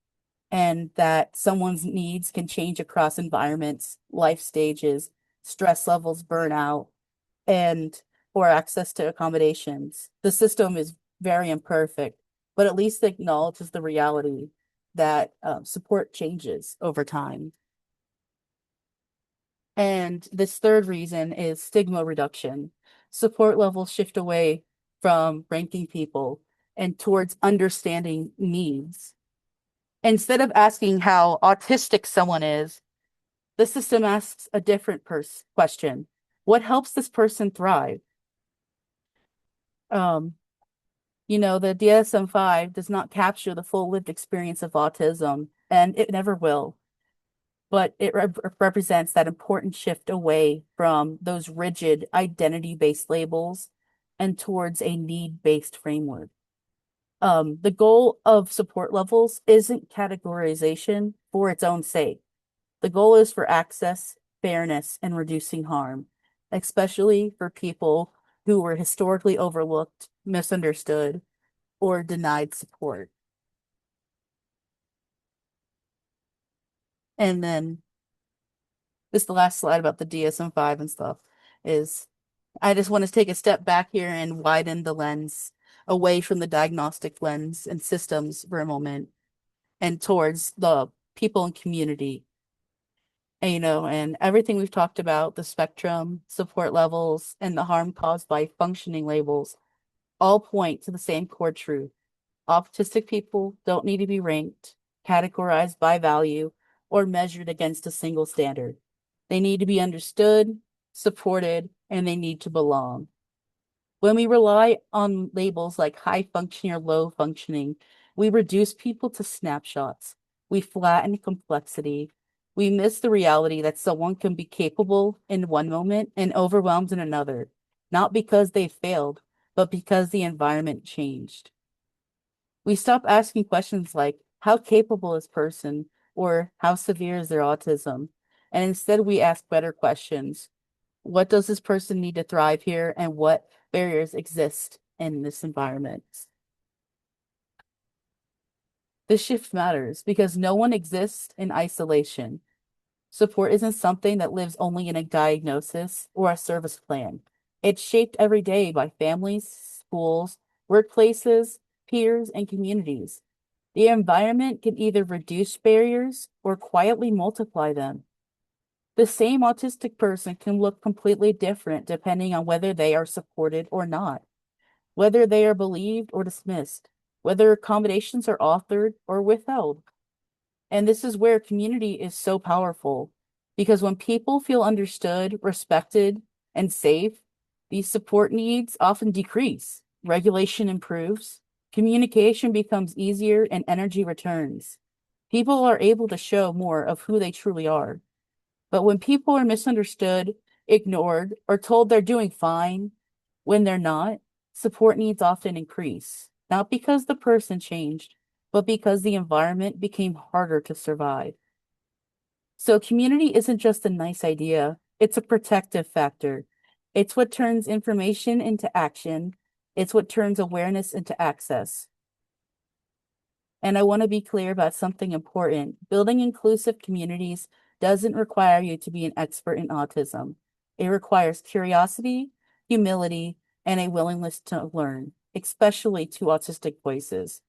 And that someone's needs can change across environments, life stages, stress levels, burnout, and or access to accommodations. The system is very imperfect, but at least it acknowledges the reality that support changes over time. And this third reason is stigma reduction. Support levels shift away from ranking people and towards understanding needs. Instead of asking how autistic someone is, the system asks a different question. What helps this person thrive? The DSM-5 does not capture the full lived experience of autism, and it never will. But it represents that important shift away from those rigid identity-based labels and towards a need-based framework. The goal of support levels isn't categorization for its own sake. The goal is for access, fairness, and reducing harm, especially for people who were historically overlooked, misunderstood, or denied support. And then this the last slide about the DSM-5 and stuff is I just want to take a step back here and widen the lens away from the diagnostic lens and systems for a moment and towards the people and community. And everything we've talked about, the spectrum, support levels, and the harm caused by functioning labels all point to the same core truth. Autistic people don't need to be ranked, categorized by value, or measured against a single standard. They need to be understood, supported, and they need to belong. When we rely on labels like high functioning or low functioning, we reduce people to snapshots. We flatten complexity. We miss the reality that someone can be capable in one moment and overwhelmed in another, not because they failed, but because the environment changed. We stop asking questions like, how capable is person, or how severe is their autism? And instead we ask better questions. What does this person need to thrive here, and what barriers exist in this environment? This shift matters because no one exists in isolation. Support isn't something that lives only in a diagnosis or a service plan. It's shaped every day by families, schools, workplaces, peers, and communities. The environment can either reduce barriers or quietly multiply them. The same autistic person can look completely different depending on whether they are supported or not, whether they are believed or dismissed, whether accommodations are offered or withheld. And this is where community is so powerful, because when people feel understood, respected, and safe, these support needs often decrease. Regulation improves, communication becomes easier, and energy returns. People are able to show more of who they truly are. But when people are misunderstood, ignored, or told they're doing fine when they're not, support needs often increase, not because the person changed, but because the environment became harder to survive. So community isn't just a nice idea, it's a protective factor. It's what turns information into action. It's what turns awareness into access. And I want to be clear about something important. Building inclusive communities doesn't require you to be an expert in autism. It requires curiosity, humility, and a willingness to learn, especially to autistic voices.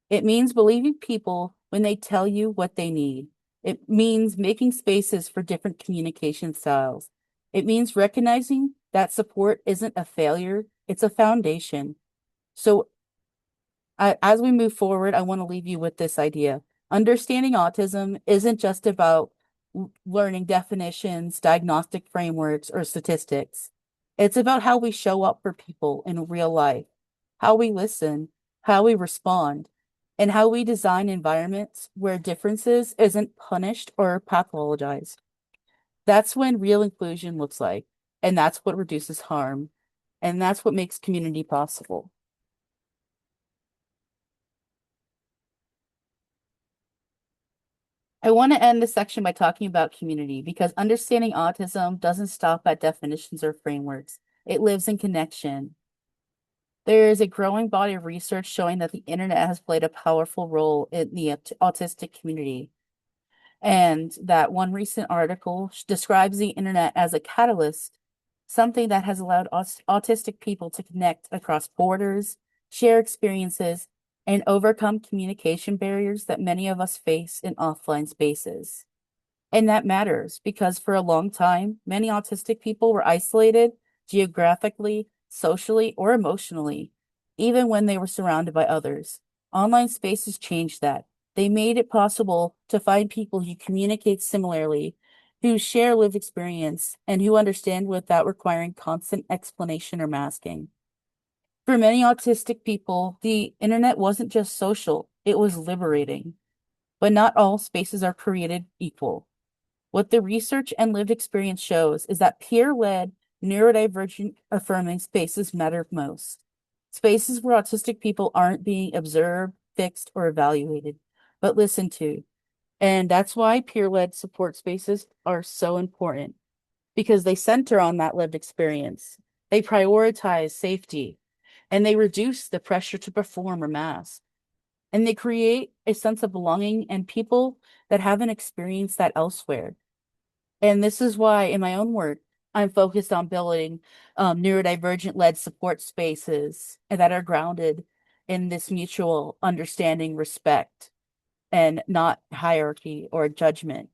It means believing people when they tell you what they need. It means making spaces for different communication styles. It means recognizing that support isn't a failure, it's a foundation. So as we move forward, I want to leave you with this idea. Understanding autism isn't just about learning definitions, diagnostic frameworks, or statistics. It's about how we show up for people in real life, how we listen, how we respond, and how we design environments where differences isn't punished or pathologized. That's when real inclusion looks like, and that's what reduces harm, and that's what makes community possible. I want to end this section by talking about community because understanding autism doesn't stop at definitions or frameworks. It lives in connection. There is a growing body of research showing that the internet has played a powerful role in the autistic community. And that one recent article describes the internet as a catalyst, something that has allowed autistic people to connect across borders, share experiences, and overcome communication barriers that many of us face in offline spaces. And that matters because for a long time, many autistic people were isolated geographically, socially, or emotionally, even when they were surrounded by others. Online spaces changed that. They made it possible to find people who communicate similarly, who share lived experience, and who understand without requiring constant explanation or masking. For many autistic people, the internet wasn't just social, it was liberating. But not all spaces are created equal. What the research and lived experience shows is that peer-led, neurodivergent affirming spaces matter most. Spaces where autistic people aren't being observed, fixed, or evaluated, but listened to. And that's why peer-led support spaces are so important because they center on that lived experience. They prioritize safety and they reduce the pressure to perform or mask. And they create a sense of belonging and people that haven't experienced that elsewhere. And this is why in my own work, I'm focused on building neurodivergent-led support spaces that are grounded in this mutual understanding, respect, and not hierarchy or judgment.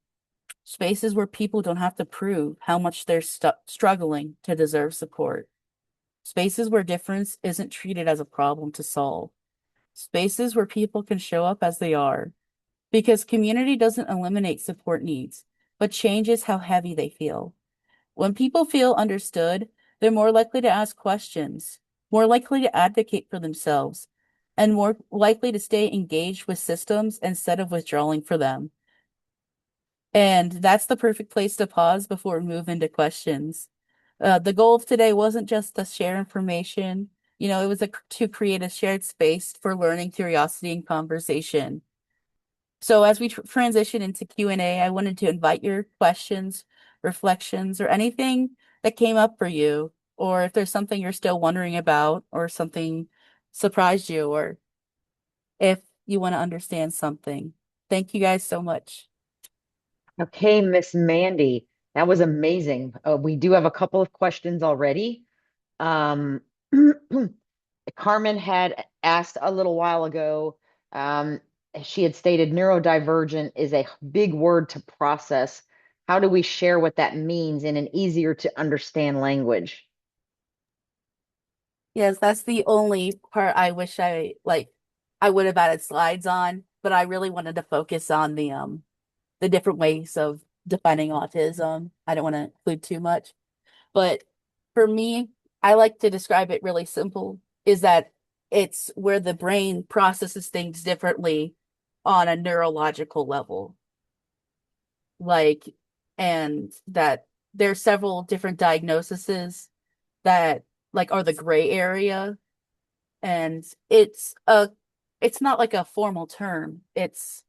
Spaces where people don't have to prove how much they're struggling to deserve support. Spaces where difference isn't treated as a problem to solve. Spaces where people can show up as they are. Because community doesn't eliminate support needs, but changes how heavy they feel. When people feel understood, they're more likely to ask questions, more likely to advocate for themselves, and more likely to stay engaged with systems instead of withdrawing for them. And that's the perfect place to pause before we move into questions. The goal of today wasn't just to share information, it was to create a shared space for learning, curiosity, and conversation. So as we transition into Q&A, I wanted to invite your questions, reflections, or anything that came up for you, or if there's something you're still wondering about, or something surprised you, or if you want to understand something. Thank you guys so much. Okay, Miss Mandy, that was amazing. We do have a couple of questions already. Um, Carmen had asked a little while ago, she had stated neurodivergent is a big word to process. How do we share what that means in an easier to understand language? Yes, that's the only part I wish I would have added slides on, but I really wanted to focus on the different ways of defining autism. I don't want to include too much. But for me, I like to describe it really simple, is that it's where the brain processes things differently on a neurological level. Like, and that there's several different diagnoses that are the gray area. And it's not like a formal term. It's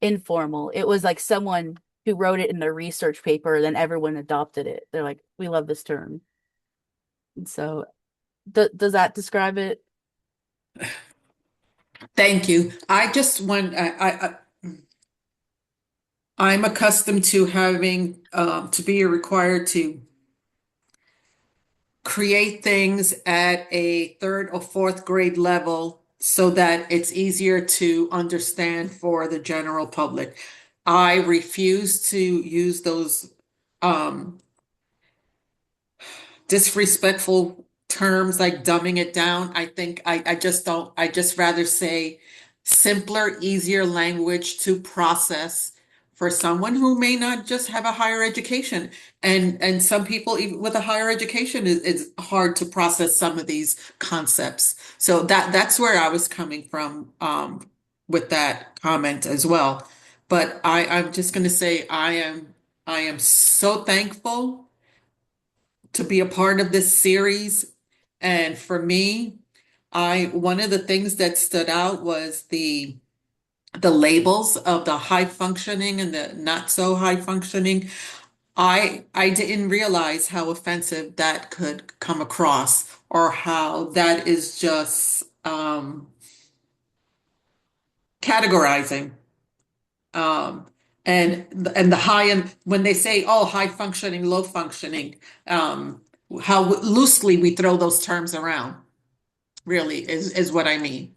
informal. It was like someone who wrote it in their research paper, then everyone adopted it. They're like, we love this term. And so does that describe it? Thank you. I just want, I'm accustomed to having, to be required to create things at a third or fourth grade level so that it's easier to understand for the general public. I refuse to use those um, disrespectful terms like dumbing it down. I think I just don't, I just rather say simpler, easier language to process for someone who may not just have a higher education. And some people even with a higher education is hard to process some of these concepts. So that's where I was coming from with that comment as well. But I'm just gonna say I am so thankful to be a part of this series. And for me, I one of the things that stood out was the labels of the high functioning and the not so high functioning. I didn't realize how offensive that could come across or how that is just categorizing. Um, and the high and when they say, oh, high functioning, low functioning, how loosely we throw those terms around, really, is what I mean,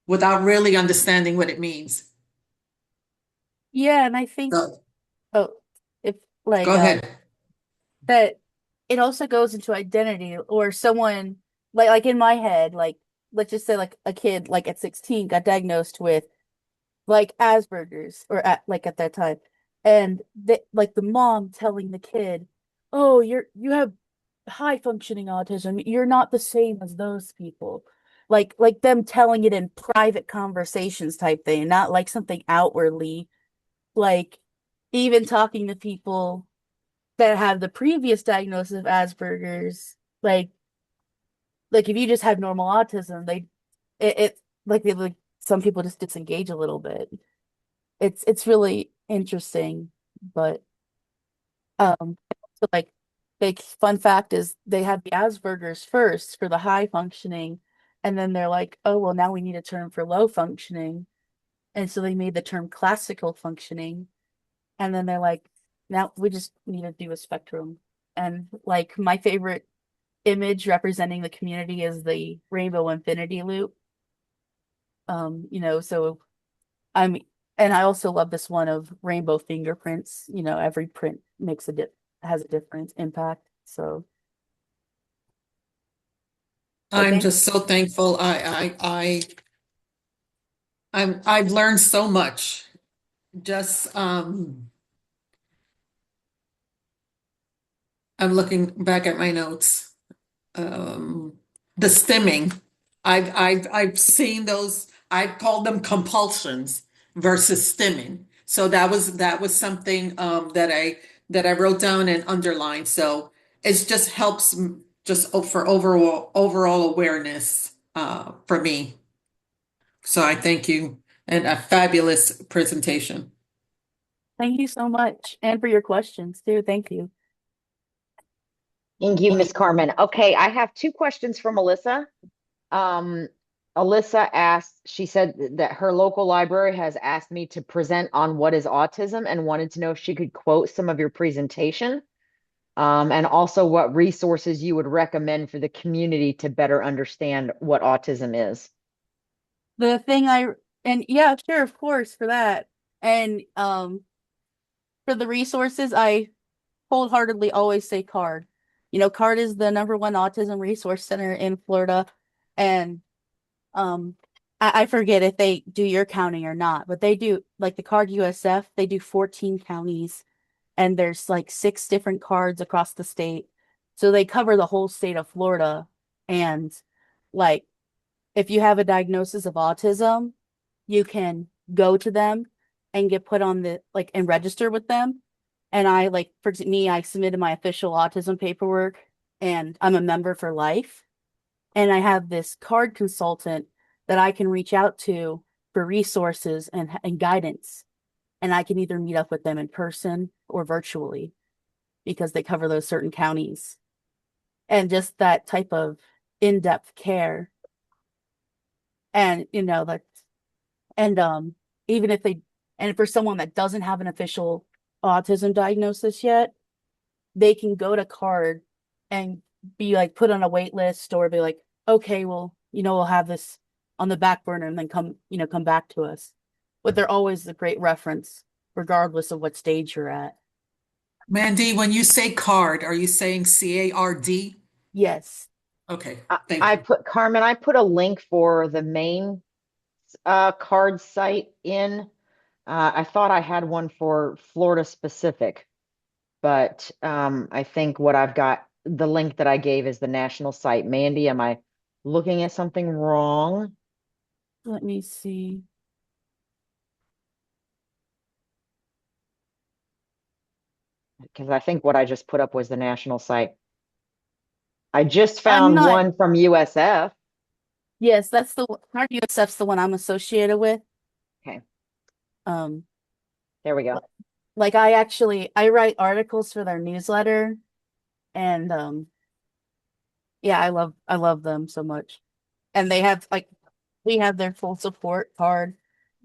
without really understanding what it means. Yeah, and I think, So, oh, if go like ahead. that it also goes into identity or someone like in my head, like let's just say like a kid like at 16 got diagnosed with like Asperger's or at that time. And like the mom telling the kid, "Oh, you have high functioning autism. You're not the same as those people." Like them telling it in private conversations type thing, not like something outwardly. Like even talking to people that have the previous diagnosis of Asperger's, like if you just have normal autism, it like some people just disengage a little bit. It's really interesting, but so like fun fact is they had the Asperger's first for the high functioning, and then they're like, oh well, now we need a term for low functioning, and so they made the term classical functioning, and then they're like, now we just need to do a spectrum, and like my favorite image representing the community is the rainbow infinity loop. So I'm and I also love this one of rainbow fingerprints. Every print makes a dip has a different impact. So I'm thank just so thankful. I've learned so much. Just I'm looking back at my notes. um, the stimming. I've seen those. I call them compulsions versus stimming. So that was something that I wrote down and underlined. So it just helps just for overall awareness for me. So I thank you and a fabulous presentation. thank you so much, and for your questions too. Thank you. Thank you, Miss Carmen. Okay, I have two questions from Alyssa. Um, Alyssa asked, she said that her local library has asked me to present on what is autism and wanted to know if she could quote some of your presentation. And also what resources you would recommend for the community to better understand what autism is. The thing I and yeah, sure, of course, for that. And for the resources, I wholeheartedly always say CARD. CARD is the number one autism resource center in Florida, and Um, I forget if they do your counting or not, but they do like the card USF, they do 14 counties and there's like six different cards across the state. So they cover the whole state of Florida. And like if you have a diagnosis of autism, you can go to them and get put on the like and register with them. And I like for me, I submitted my official autism paperwork and I'm a member for life. And I have this card consultant that I can reach out to for resources and guidance. And I can either meet up with them in person or virtually because they cover those certain counties. And just that type of in-depth care And that, and even if they, and for someone that doesn't have an official autism diagnosis yet, they can go to CARD and be like put on a wait list, or be like, okay, well, we'll have this on the back burner and then come back to us. But they're always a great reference, regardless of what stage you're at. Mandy, when you say card, are you saying CARD? Yes. Okay, I, thank I you. put Carmen, I put a link for the main card site in. I thought I had one for Florida specific, but I think what I've got, the link that I gave is the national site. Mandy, am I looking at something wrong? Let me see. Because I think what I just put up was the national site. I just I'm found not. one from USF. Yes, that's the CARD USF's the one I'm associated with. Okay, Um, there we go. like I write articles for their newsletter, and yeah, I love them so much. And they have we have their full support card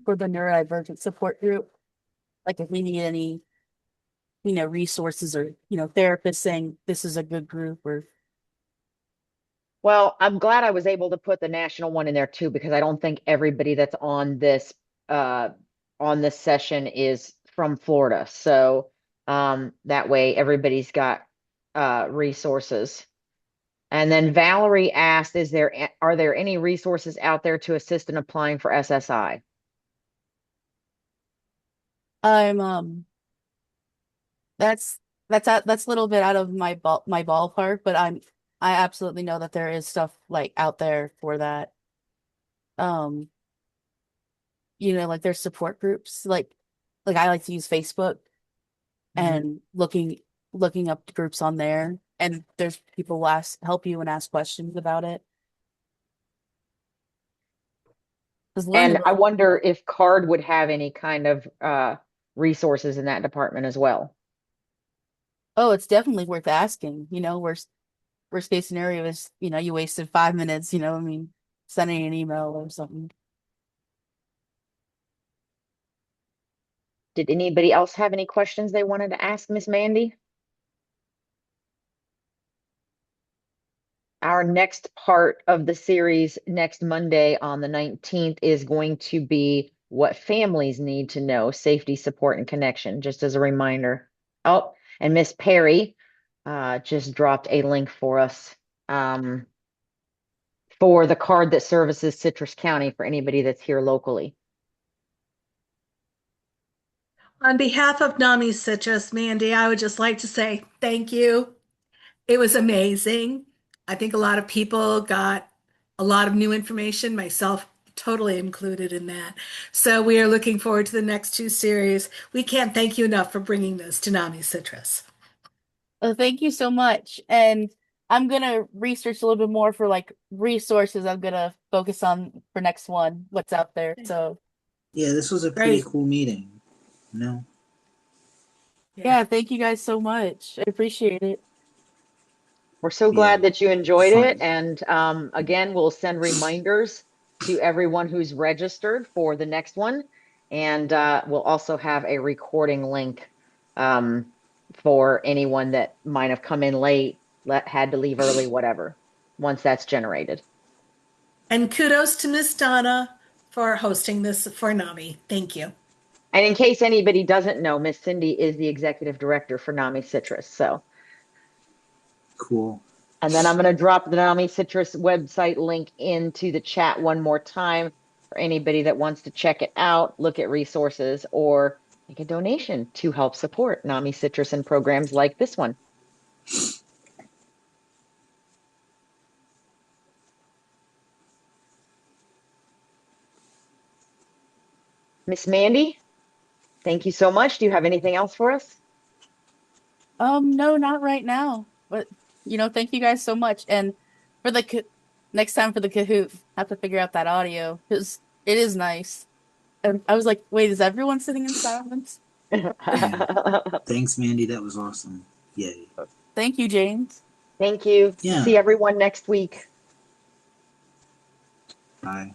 for the neurodivergent support group. Like if we need any, resources, or, therapists saying this is a good group, or Well, I'm glad I was able to put the national one in there too, because I don't think everybody that's uh on this session is from Florida. So that way everybody's got resources. And then Valerie asked, are there any resources out there to assist in applying for SSI? I'm that's a little bit out of my ballpark, but I absolutely know that there is stuff like out there for that. Um, like there's support groups, like I like to use Facebook, and looking up groups on there, and there's people who help you and ask questions about it. Because And I wonder if CARD would have any kind of resources in that department as well. oh, it's definitely worth asking. Worst case scenario is, you wasted 5 minutes, I mean, sending an email or something. Did anybody else have any questions they wanted to ask Miss Mandy? Our next part of the series next Monday on the 19th is going to be what families need to know, safety, support, and connection, just as a reminder. Oh, and Miss Perry just dropped a link for us for the card that services Citrus County for anybody that's here locally. On behalf of NAMI Citrus, Mandy, I would just like to say thank you. It was amazing. I think a lot of people got a lot of new information, myself totally included in that. So we are looking forward to the next two series. We can't thank you enough for bringing this to NAMI Citrus. Well, thank you so much. And I'm gonna research a little bit more for resources. I'm gonna focus on for next one, what's out there. So Yeah, this was a pretty Great. cool meeting. No, yeah, thank you guys so much. I appreciate it. We're so yeah, glad that you enjoyed it. fun. And again, we'll send reminders to everyone who's registered for the next one. And we'll also have a recording link for anyone that might have come in late, had to leave early, whatever, once that's generated. And kudos to Miss Donna for hosting this for NAMI. Thank you. And in case anybody doesn't know, Miss Cindy is the executive director for NAMI Citrus. So, Cool. and then I'm going to drop the NAMI Citrus website link into the chat one more time for anybody that wants to check it out, look at resources, or make a donation to help support NAMI Citrus and programs like this one. Miss Mandy, thank you so much. Do you have anything else for us? No, not right now. But thank you guys so much. And for next time for the Kahoot, I have to figure out that audio because it is nice. And I was like, wait, is everyone sitting in silence? Yeah. Thanks, Mandy. That was awesome. Yay. Thank you, James. Thank you. Yeah. See everyone next week. Bye.